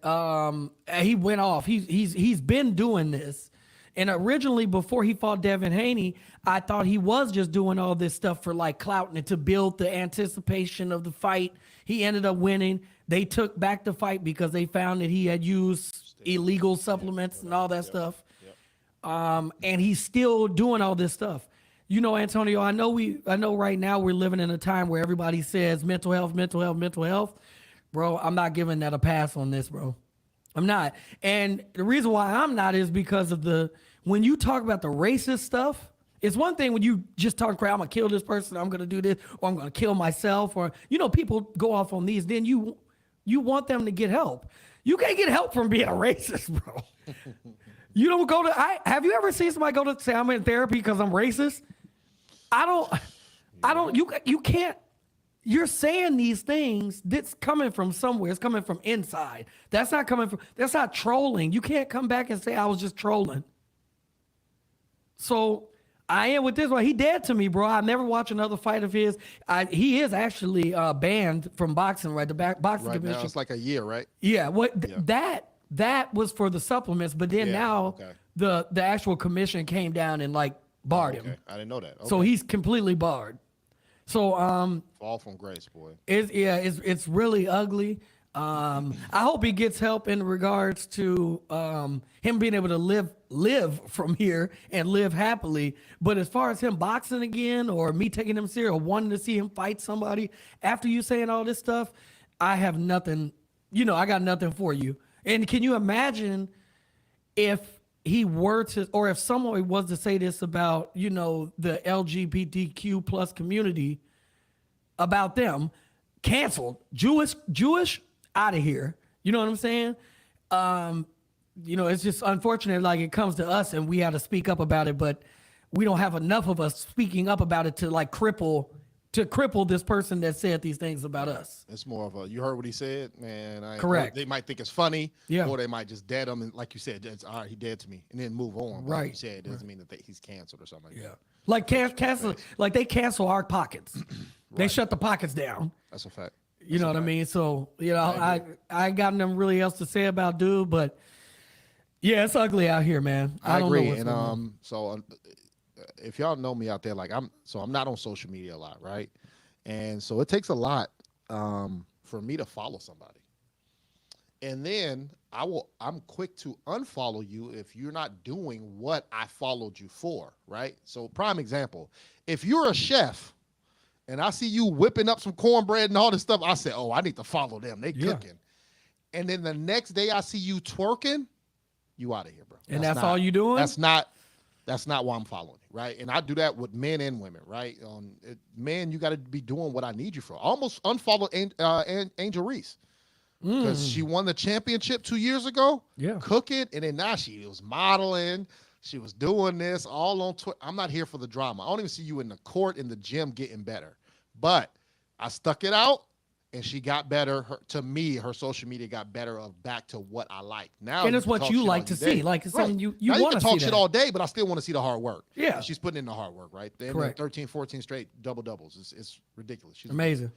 he went off. He's been doing this. And originally, before he fought Devin Haney, I thought he was just doing all this stuff for like clout and to build the anticipation of the fight. He ended up winning. They took back the fight because they found that he had used illegal supplements and all that stuff. Yep. And he's still doing all this stuff. Antonio, I know right now we're living in a time where everybody says mental health, mental health, mental health. Bro, I'm not giving that a pass on this, bro. I'm not. And the reason why I'm not is because of when you talk about the racist stuff, it's one thing when you just talk crap, I'm going to kill this person, I'm going to do this, or I'm going to kill myself, or, people go off on these. Then you want them to get help. You can't get help from being a racist, bro. You don't go to, have you ever seen somebody go to say I'm in therapy because I'm racist? You can't. You're saying these things that's coming from somewhere. It's coming from inside. That's not trolling. You can't come back and say I was just trolling. So I am with this one. He dead to me, bro. I never watch another fight of his. He is actually banned from boxing, right? The boxing right commission. Now it's like a year, right? Yeah. That was for the supplements, but then the actual commission came down and like barred him. I didn't know that. Okay. So he's completely barred. So fall from grace, boy. It's really ugly. I hope he gets help in regards to him being able to live from here and live happily. But as far as him boxing again, or me taking him serious, or wanting to see him fight somebody after you saying all this stuff, I have nothing. I got nothing for you. And can you imagine if he were to, or if someone was to say this about, the LGBTQ plus community, about them, canceled, Jewish, out of here. You know what I'm saying? It's just unfortunate. Like it comes to us and we have to speak up about it, but we don't have enough of us speaking up about it to like cripple this person that said these things about us. It's more of a, you heard what he said, man. Correct. They might think it's funny, yeah, or they might just dead him, and like you said, it's all right, he dead to me, and then move on. But right. Like you said, it doesn't mean that he's canceled or something like that. Like cancel, like they cancel our pockets. Right. They shut the pockets down. That's a fact. You know what I mean? So, I ain't got nothing really else to say about dude, but yeah, it's ugly out here, man. I don't agree. know what's and going on. So if y'all know me out there, like I'm not on social media a lot, right? And so it takes a lot for me to follow somebody. And then I'm quick to unfollow you if you're not doing what I followed you for, right? So prime example, if you're a chef and I see you whipping up some cornbread and all this stuff, I say, oh, I need to follow them. They cooking. And then the next day I see you twerking, you out of here, bro. And that's all you doing? That's not why I'm following you, right? And I do that with men and women, right? Men, you got to be doing what I need you for. Almost unfollow Angel Reese, because she won the championship 2 years ago. Yeah. Cooking, and then now she was modeling. She was doing this all on Twitter. I'm not here for the drama. I don't even see you in the court, in the gym, getting better. But I stuck it out, and she got better. To me, her social media got better back to what I like. Now, and it's what you like to see. Like it's something you want to see. Talk shit all day, but I still want to see the hard work. Yeah. And she's putting in the hard work, right? Correct. 13, 14 straight double-doubles. It's ridiculous. She's amazing.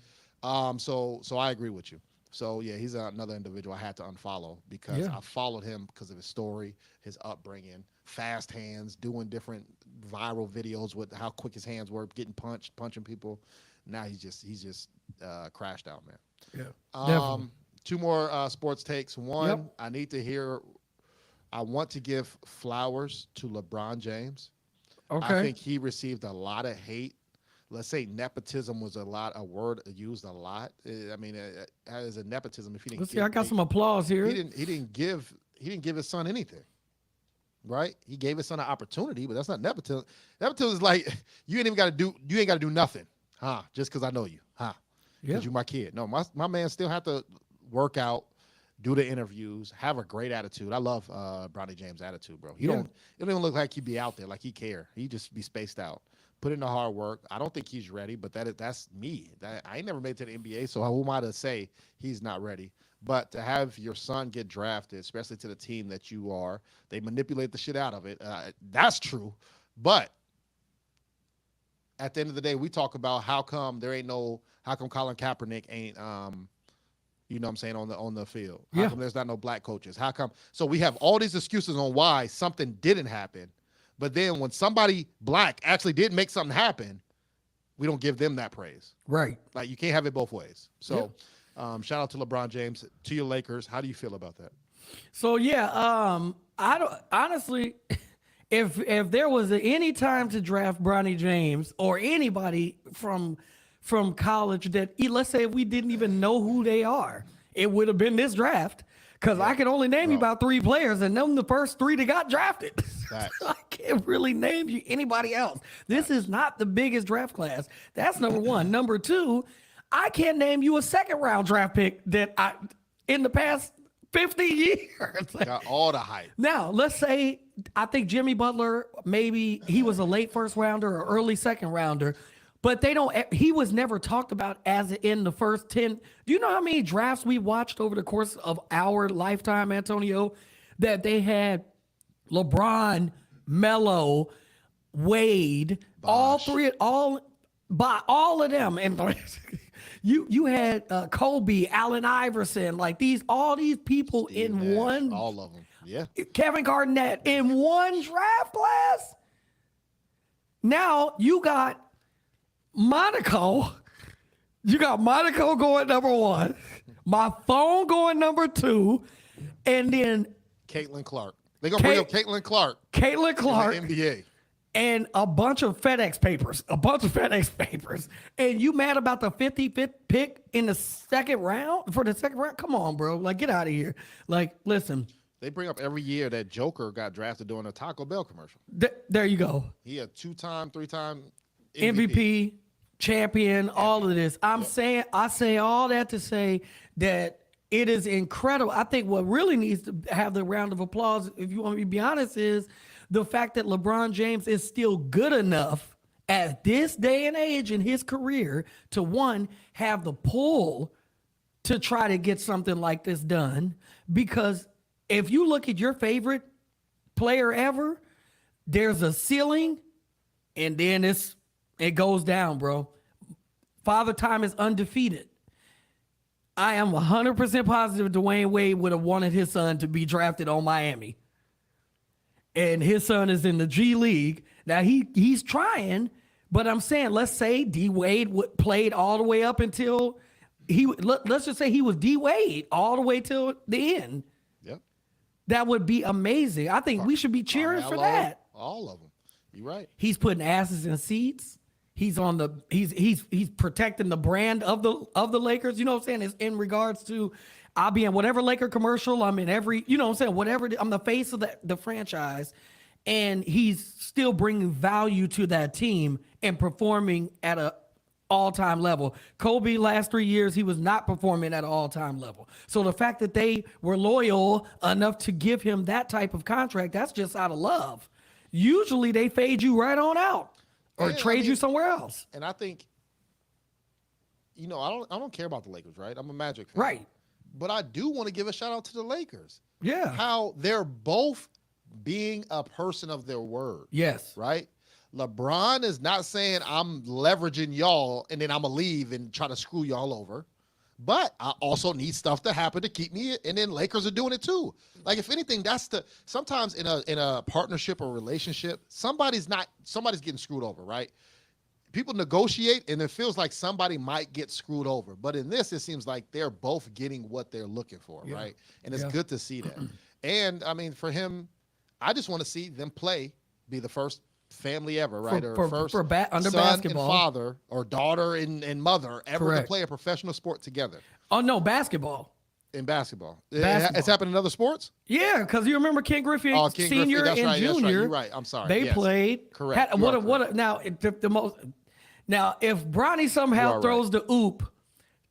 So I agree with you. So, yeah, he's another individual I had to unfollow because I followed him because of his story, his upbringing, fast hands, doing different viral videos with how quick his hands were, getting punching people. Now he's just crashed out, man. Yeah, definitely. 2 more sports takes. One, I want to give flowers to LeBron James. Okay. I think he received a lot of hate. Let's say nepotism was a word used a lot. I mean, as a nepotism, if he didn't. Let's see, I got some applause here. He didn't give his son anything, right? He gave his son an opportunity, but that's not nepotism. Nepotism is like you ain't got to do nothing, huh? Just because I know you, huh? Because you're my kid. No, my man still have to work out, do the interviews, have a great attitude. I love Bronny James' attitude, bro. It don't even look like he'd be out there like he care. He just be spaced out. Put in the hard work. I don't think he's ready, but that's me. I ain't never made it to the NBA, so who am I to say he's not ready? But to have your son get drafted, especially to the team that you are, they manipulate the shit out of it. That's true. But at the end of the day, we talk about how come Colin Kaepernick ain't, you know what I'm saying, on the field? How come there's not no black coaches? How come? So we have all these excuses on why something didn't happen. But then when somebody black actually did make something happen, we don't give them that praise. Right. Like you can't have it both ways. So shout out to LeBron James. To your Lakers, how do you feel about that? So I don't honestly, if there was any time to draft Bronny James or anybody from college that let's say if we didn't even know who they are, it would have been this draft. Because I can only name you about 3 players, and them the first 3 that got drafted. So I can't really name you anybody else. This is not the biggest draft class. That's number 1. Number 2, I can't name you a second-round draft pick that in the past 50 years. Got all the hype. Now, let's say I think Jimmy Butler, maybe he was a late first-rounder or early second-rounder. But he was never talked about as in the first 10. Do you know how many drafts we watched over the course of our lifetime, Antonio, that they had LeBron, Melo, Wade, Bosh. all of them. And you had Kobe, Allen Iverson, like all these people Steve in Nash, one. all of them. Yeah. Kevin Garnett in one draft class. Now you got Monaco. You got Monaco going number 1, my phone going number 2, and then Caitlin Clark. They're going to bring up Caitlin Clark. Caitlin Clark. In the NBA. And a bunch of FedEx papers. And you mad about the 55th pick in the second round? For the second round? Come on, bro. Like, get out of here. Like, listen. They bring up every year that Joker got drafted doing a Taco Bell commercial. There you go. He had 2-time, 3-time MVP, champion, all of this. I say all that to say that it is incredible. I think what really needs to have the round of applause, if you want me to be honest, is the fact that LeBron James is still good enough at this day and age in his career to, one, have the pull to try to get something like this done. Because if you look at your favorite player ever, there's a ceiling and then it goes down, bro. Father Time is undefeated. I am 100% positive Dwayne Wade would have wanted his son to be drafted on Miami. And his son is in the G League. Now, he's trying, but I'm saying, let's say D Wade played all the way up until let's just say he was D Wade all the way till the end. Yep. That would be amazing. I think we should be cheering for that. All of them. You're right. He's putting asses in seats. He's he's protecting the brand of the Lakers. You know what I'm saying? It's in regards to I'll be in whatever Laker commercial. I'm in every, you know what I'm saying? Whatever, I'm the face of the franchise. And he's still bringing value to that team and performing at a all-time level. Kobe, last 3 years, he was not performing at an all-time level. So the fact that they were loyal enough to give him that type of contract, that's just out of love. Usually they fade you right on out or And, trade you somewhere else. And I think, I don't care about the Lakers, right? I'm a Magic fan. Right. But I do want to give a shout out to the Lakers. Yeah. How they're both being a person of their word. Yes. Right? LeBron is not saying I'm leveraging y'all and then I'm going to leave and try to screw y'all over. But I also need stuff to happen to keep me. And then Lakers are doing it too. Like, if anything, sometimes in a partnership or relationship, somebody's getting screwed over, right? People negotiate and it feels like somebody might get screwed over. But in this, it seems like they're both getting what they're looking for, right? And it's good to see that. And I mean, for him, I just want to see them be the first family ever, right? Under son basketball. and father or daughter and mother ever Correct. to play a professional sport together. Oh, no, basketball. In basketball. Basketball. It's happened in other sports? Yeah, because you remember Ken Griffey Senior That's and right, Junior. That's right. You're right. I'm sorry. They Yes. played. Correct. Now, if Bronny somehow throws the oop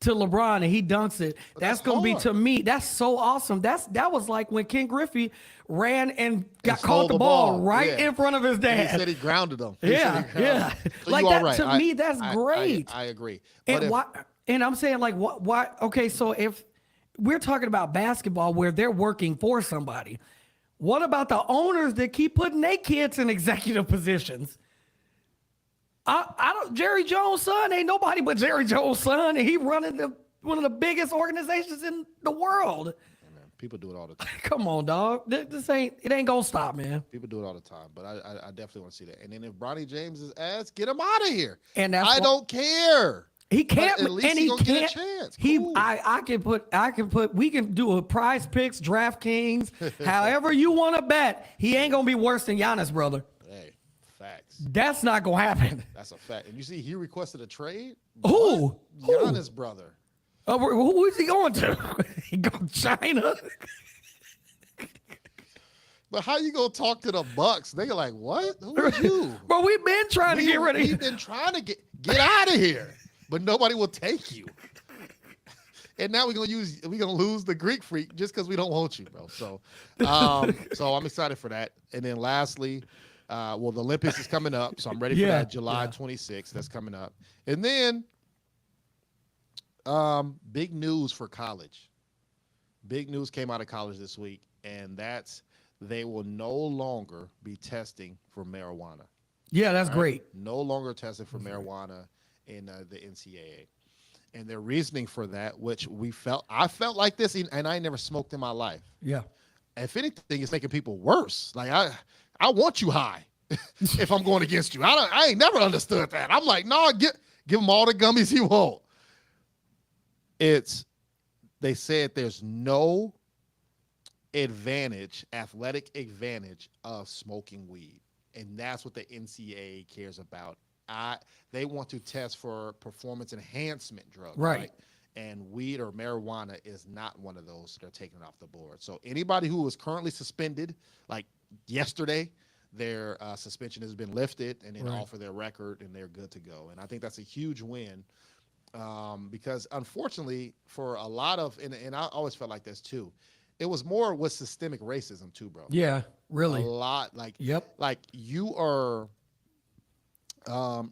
to LeBron and he dunks it, that's going to be, to me, that's so awesome. That was like when Ken Griffey ran and caught the ball right in front of his dad. And he said he grounded him. Yeah. So like you that, are right. to me, that's great. I agree. And I'm saying, like, why? Okay, so if we're talking about basketball where they're working for somebody, what about the owners that keep putting their kids in executive positions? I don't. Jerry Jones' son ain't nobody but Jerry Jones' son, and he running one of the biggest organizations in the world. Yeah, man, people do it all the time. Come on, dog. It ain't gonna stop, man. People do it all the time, but I definitely want to see that. And then if Bronny James is ass, get him out of here. And I don't care. He can't, but at least and he gonna can't. Get a chance. Cool. I can put. We can do a Prize Picks, DraftKings, however you want to bet. He ain't gonna be worse than Giannis, brother. Hey, facts. That's not gonna happen. That's a fact. And you see, he requested a trade. Who? Giannis' brother. Who is he going to? He going to China? But how you gonna talk to the Bucks? They like, what? Who are you? Bro, we've been trying to get rid of you. We've been trying to get out of here, but nobody will take you. And now we're gonna lose the Greek freak just because we don't want you, bro. So, so I'm excited for that. And then lastly, the Olympics is coming up, so I'm ready for that. July 26th, that's coming up. And then, big news for college. Big news came out of college this week, and that's they will no longer be testing for marijuana. Yeah, that's great. No longer tested for marijuana in the NCAA. And their reasoning for that, which I felt like this, and I never smoked in my life. Yeah. If anything, it's making people worse. Like, I want you high if I'm going against you. I ain't never understood that. I'm like, no, give him all the gummies he want. They said there's no athletic advantage of smoking weed. And that's what the NCAA cares about. They want to test for performance enhancement drugs. Right. And weed or marijuana is not one of those. They're taking it off the board. So anybody who is currently suspended, like yesterday, their suspension has been lifted and then off of their record, and they're good to go. And I think that's a huge win because unfortunately for a lot of, and I always felt like this too, it was more with systemic racism too, bro. Yeah, really. A lot. Like, yep. Like you are,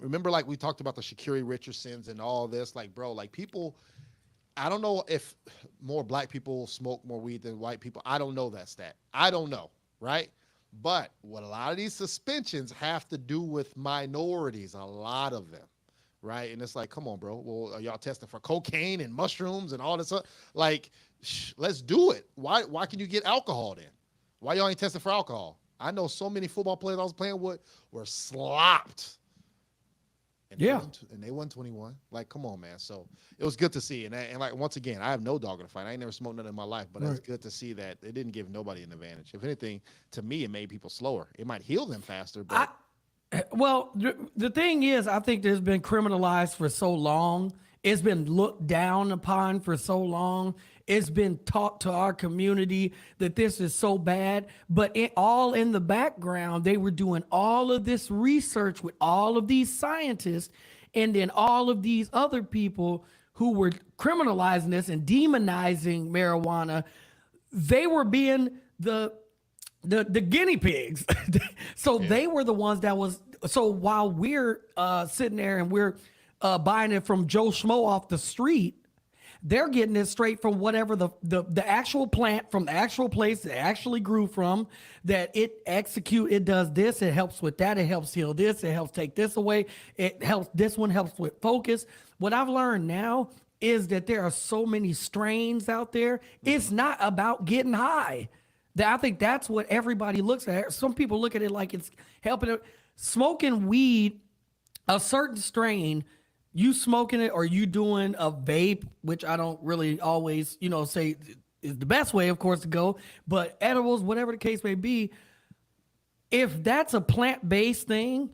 remember like we talked about the Sha'Carri Richardsons and all this, like, bro, like people, I don't know if more black people smoke more weed than white people. I don't know that stat. I don't know, right? But what a lot of these suspensions have to do with minorities, a lot of them, right? And it's like, come on, bro. Well, are y'all testing for cocaine and mushrooms and all this stuff? Like, let's do it. Why can you get alcohol then? Why y'all ain't testing for alcohol? I know so many football players I was playing with were slopped. And they won 21. Like, come on, man. So it was good to see. And like, once again, I have no dog in the fight. I ain't never smoked nothing in my life, but it's good to see that it didn't give nobody an advantage. If anything, to me, it made people slower. It might heal them faster, but. Well, the thing is, I think there's been criminalized for so long. It's been looked down upon for so long. It's been taught to our community that this is so bad, but all in the background, they were doing all of this research with all of these scientists, And then all of these other people who were criminalizing this and demonizing marijuana, they were being the guinea pigs. So they were the ones that was. So while we're sitting there and we're buying it from Joe Schmo off the street, they're getting it straight from whatever the actual plant from the actual place it actually grew from, that it does this, it helps with that, it helps heal this, it helps take this away, it helps, this one helps with focus. What I've learned now is that there are so many strains out there. It's not about getting high. I think that's what everybody looks at. Some people look at it like it's helping it. Smoking weed, a certain strain, you smoking it or you doing a vape, which I don't really always, say is the best way, of course, to go. But edibles, whatever the case may be, if that's a plant-based thing,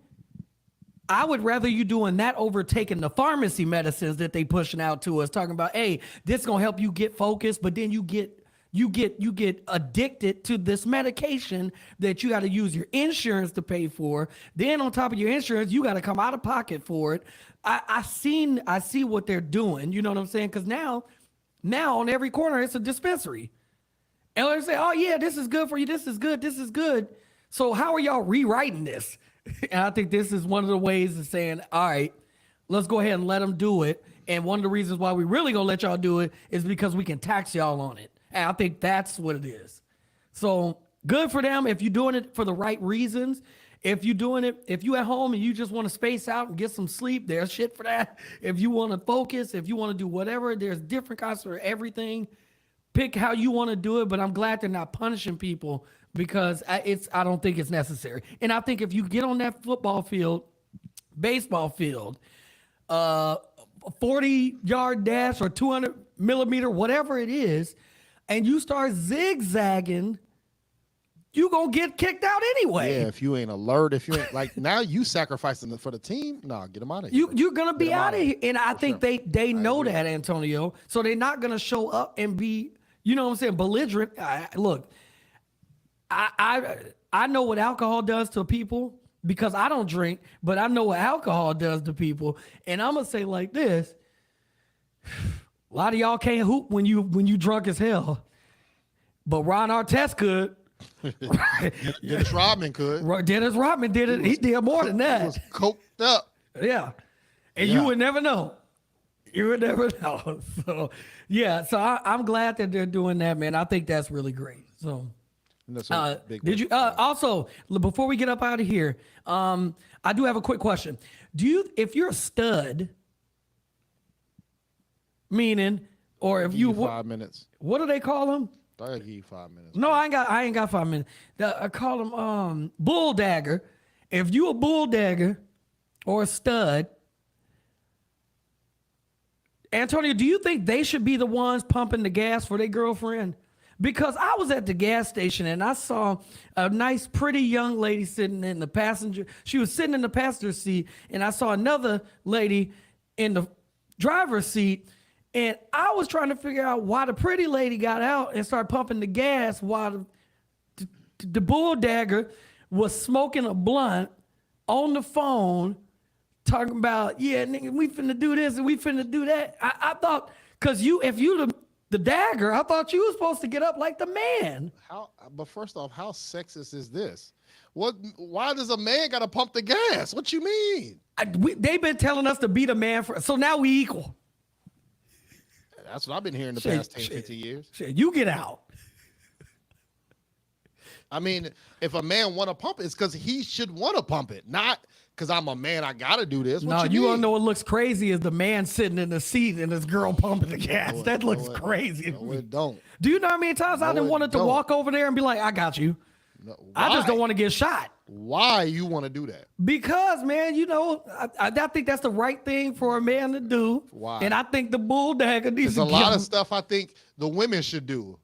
I would rather you doing that over taking the pharmacy medicines that they pushing out to us, talking about, hey, this is gonna help you get focused, but then you get addicted to this medication that you got to use your insurance to pay for. Then on top of your insurance, you got to come out of pocket for it. I see what they're doing. You know what I'm saying? Because now on every corner it's a dispensary, and they say, oh yeah, this is good for you. This is good. This is good. So how are y'all rewriting this? And I think this is one of the ways of saying, all right, let's go ahead and let them do it. And one of the reasons why we really gonna let y'all do it is because we can tax y'all on it. And I think that's what it is. So good for them if you're doing it for the right reasons. If you're doing it, if you at home and you just want to space out and get some sleep, there's shit for that. If you want to focus, if you want to do whatever, there's different kinds for everything. Pick how you want to do it, but I'm glad they're not punishing people because I don't think it's necessary. And I think if you get on that football field, baseball field, 40-yard dash or 200 millimeter, whatever it is, and you start zigzagging, you gonna get kicked out anyway. Yeah, if you ain't alert, if you ain't like now you sacrificing for the team, nah, get them out of here. You're gonna be out of here. And I think sure. they know that, Antonio. So they're not gonna show up and be, you know what I'm saying, belligerent. Look, I know what alcohol does to people because I don't drink, but I know what alcohol does to people. And I'm gonna say like this. A lot of y'all can't hoop when you drunk as hell. But Ron Artest could. Dennis Rodman could. Dennis Rodman did it. He did more than that. He was coked up. Yeah. And you would never know. You would never know. So, yeah. So I'm glad that they're doing that, man. I think that's really great. So, did you also, before we get up out of here, I do have a quick question. If you're a stud, meaning, or if you 5 minutes. What do they call them? I give you 5 minutes. No, I ain't got 5 minutes. I call them bull dagger. If you a bull dagger or a stud, Antonio, do you think they should be the ones pumping the gas for their girlfriend? Because I was at the gas station and I saw a nice, pretty young lady sitting in the passenger. She was sitting in the passenger seat, and I saw another lady in the driver's seat. And I was trying to figure out why the pretty lady got out and started pumping the gas while the bull dagger was smoking a blunt on the phone, talking about, yeah, nigga, we finna do this and we finna do that. I thought, because if you the dagger, I thought you were supposed to get up like the man. But first off, how sexist is this? Why does a man got to pump the gas? What you mean? They've been telling us to be the man, so now we equal. That's what I've been hearing the past 10, 15 years. You get out. I mean, if a man want to pump it, it's because he should want to pump it, not because I'm a man, I got to do this. No, you want to know what looks crazy is the man sitting in the seat and this girl pumping the gas. That looks crazy. No, it don't. Do you know how many times I didn't want to walk over there and be like, I got you. No, I just don't want to get shot. Why you want to do that? Because, man, I think that's the right thing for a man to do. Why? And I think the bull dagger needs There's a lot of stuff I think the women should do.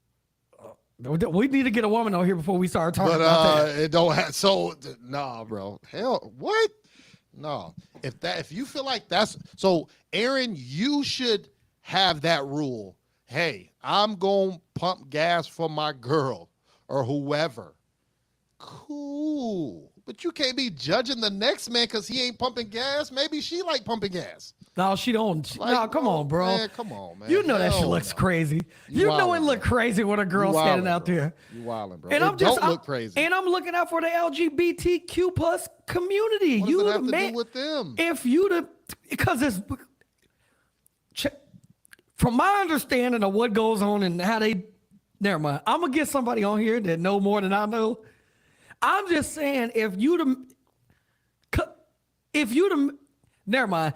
We need to get a woman on here before we start talking about that. It don't have, so nah, bro. Hell, what? No. If you feel like that's so, Aaron, you should have that rule. Hey, I'm gonna pump gas for my girl or whoever. Cool. But you can't be judging the next man because he ain't pumping gas. Maybe she like pumping gas. No, she don't. Like, No, come on, bro. Man, come on, man. You know that shit Hell looks no. crazy. You know it wildin', look bro. crazy when a girl You standing wildin', out bro. there. You wildin', bro. And It don't look crazy. And I'm looking out for the LGBTQ plus community. What does You it the have to man. do with them? If you the, because it's, from my understanding of what goes on and how they, never mind. I'm gonna get somebody on here that know more than I know. I'm just saying, if you the, never mind.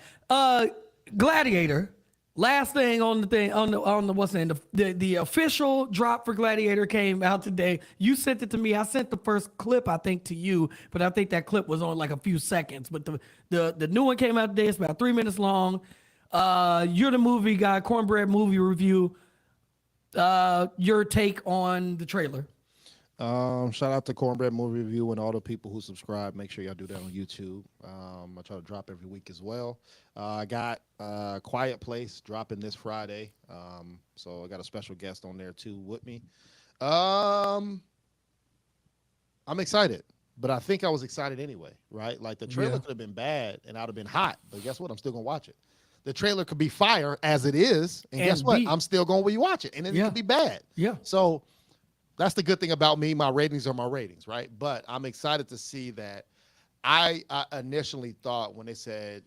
Gladiator. Last thing on the thing on the what's the name? The official drop for Gladiator came out today. You sent it to me. I sent the first clip, I think, to you, but I think that clip was on like a few seconds. But the new one came out today. It's about 3 minutes long. You're the movie guy, Cornbread movie review. Your take on the trailer. Shout out to Cornbread Movie Review and all the people who subscribe. Make sure y'all do that on YouTube. I try to drop every week as well. I got Quiet Place dropping this Friday. So I got a special guest on there too with me. I'm excited, but I think I was excited anyway, right? Like the trailer could have been bad and I'd have been hot, but guess what? I'm still gonna watch it. The trailer could be fire as it is, and guess what? I'm still gonna watch it, and then it could be bad. Yeah. So that's the good thing about me. My ratings are my ratings, right? But I'm excited to see that. I initially thought when they said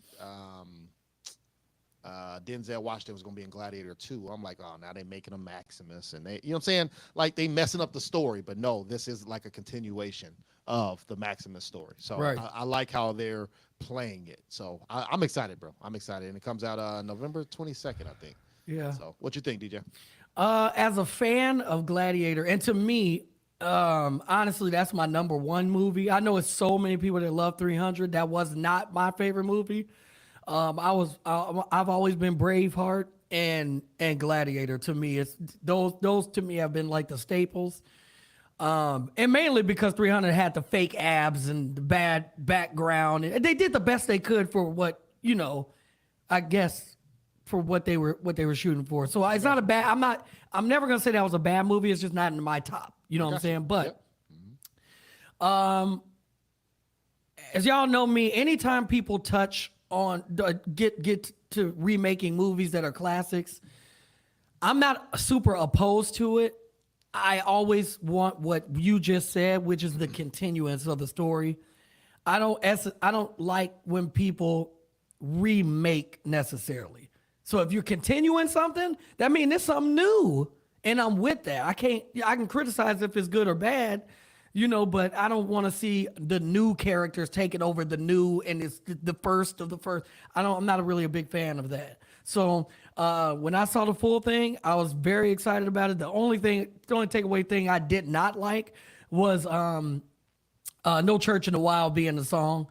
Denzel Washington was going to be in Gladiator 2, I'm like, oh, now they're making him Maximus. And they, you know what I'm saying? Like they messing up the story. But no, this is like a continuation of the Maximus story. So I like how they're playing it. So I'm excited, bro. I'm excited. And it comes out November 22nd, I think. Yeah. So what you think, DJ? As a fan of Gladiator, and to me, honestly, that's my number one movie. I know it's so many people that love 300. That was not my favorite movie. I've always been Braveheart and Gladiator. To me, it's those to me have been like the staples. And mainly because 300 had the fake abs and the bad background, and they did the best they could for what, I guess, for what they were shooting for. So it's not a bad. I'm never gonna say that was a bad movie. It's just not in my top. You know what I'm saying? But, as y'all know me, anytime people touch on get to remaking movies that are classics, I'm not super opposed to it. I always want what you just said, which is the continuance of the story. I don't like when people remake necessarily. So if you're continuing something, that means it's something new, and I'm with that. I can criticize if it's good or bad, but I don't want to see the new characters taking over the new, and it's the first of the first. I'm not really a big fan of that. So when I saw the full thing, I was very excited about it. The only takeaway thing I did not like was "No Church in the Wild" being the song.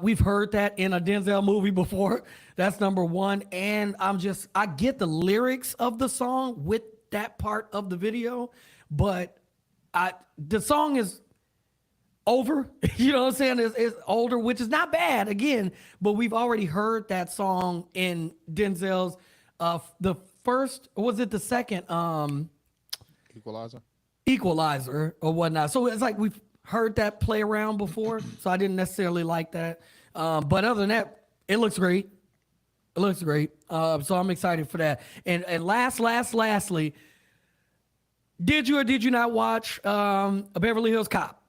We've heard that in a Denzel movie before. That's number one. And I get the lyrics of the song with that part of the video, but the song is over. You know what I'm saying? It's older, which is not bad again, but we've already heard that song in Denzel's, the first, or was it the second? Equalizer or whatnot. So it's like we've heard that play around before, so I didn't necessarily like that. But other than that, it looks great. It looks great. So I'm excited for that. And lastly, did you or did you not watch a Beverly Hills Cop?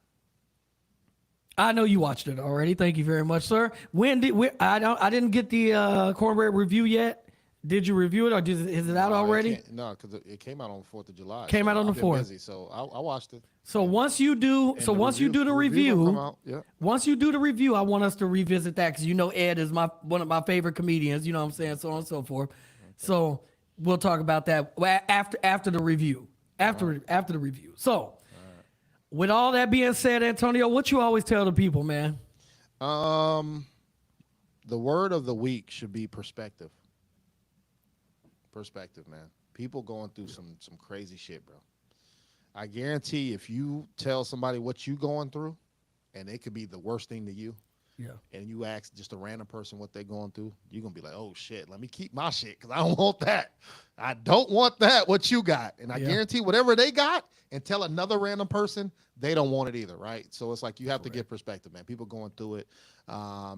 I know you watched it already. Thank you very much, sir. I didn't get the Cornbread review yet. Did you review it, or is it out already? No, because it came out on 4th of July. Came out on the 4th. Busy, so I watched it. So once you do the review, once you do the review, I want us to revisit that because Ed is one of my favorite comedians. You know what I'm saying, so on and so forth. Okay. So we'll talk about that after the review. After the review. So, with all that being said, Antonio, what you always tell the people, man? The word of the week should be perspective. Perspective, man. People going through some crazy shit, bro. I guarantee if you tell somebody what you going through, and it could be the worst thing to you, Yeah. and you ask just a random person what they're going through, you're gonna be like, oh shit, let me keep my shit because I don't want that. I don't want that. What you got? And I guarantee whatever they got, and tell another random person they don't want it either, right? So it's like you have to get perspective, man. People going through it.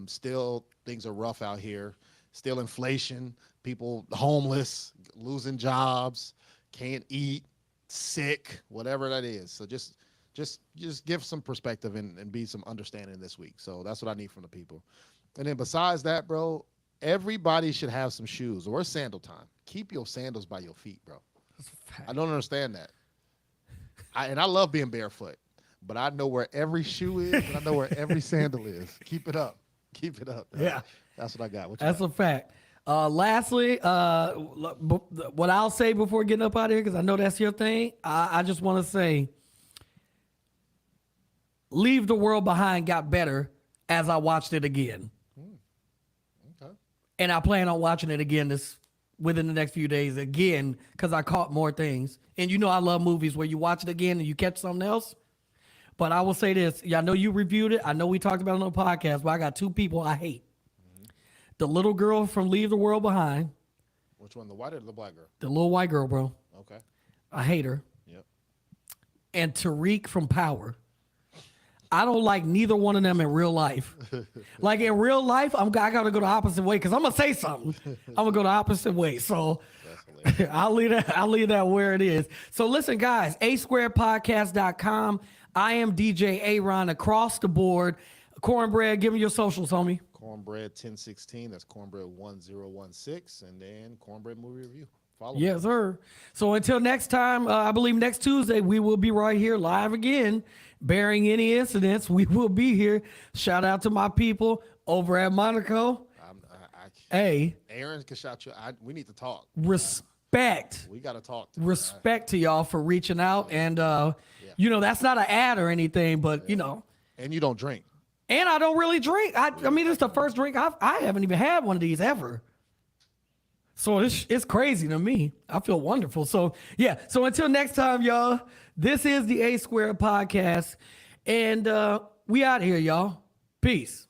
Still, things are rough out here. Still inflation. People homeless, losing jobs, can't eat, sick, whatever that is. So just give some perspective and be some understanding this week. So that's what I need from the people. And then besides that, bro, everybody should have some shoes or sandal time. Keep your sandals by your feet, bro. I don't understand that. I love being barefoot, but I know where every shoe is and I know where every sandal is. Keep it up. Keep it up. Yeah. That's what I got. That's a fact. Lastly, what I'll say before getting up out of here, because I know that's your thing, I just want to say, Leave the World Behind got better as I watched it again. Okay. And I plan on watching it again within the next few days again, because I caught more things. And you know I love movies where you watch it again and you catch something else. But I will say this. I know you reviewed it. I know we talked about it on the podcast, but I got two people I hate. The little girl from Leave the World Behind. Which one, the white or the black girl? The little white girl, bro. Okay. I hate her. Yep. And Tariq from Power. I don't like neither one of them in real life. Like in real life, I got to go the opposite way because I'm going to say something. I'm going to go the opposite way. So I'll leave that where it is. So listen, guys, asquaredpodcast.com. I am DJ Aaron across the board. Cornbread, give me your socials, homie. Cornbread 1016. That's Cornbread 1016. And then Cornbread Movie Review. Follow me. Yes, sir. So until next time, I believe next Tuesday, we will be right here live again. Bearing any incidents, we will be here. Shout out to my people over at Monaco. Hey. Aaron can shout you. We need to talk. Respect. We got to talk. Respect to y'all for reaching out. And, that's not an ad or anything, but, And you don't drink. And I don't really drink. I mean, it's the first drink. I haven't even had one of these ever. So it's crazy to me. I feel wonderful. So, yeah. So until next time, y'all, this is the A Squared Podcast. And we out here, y'all. Peace.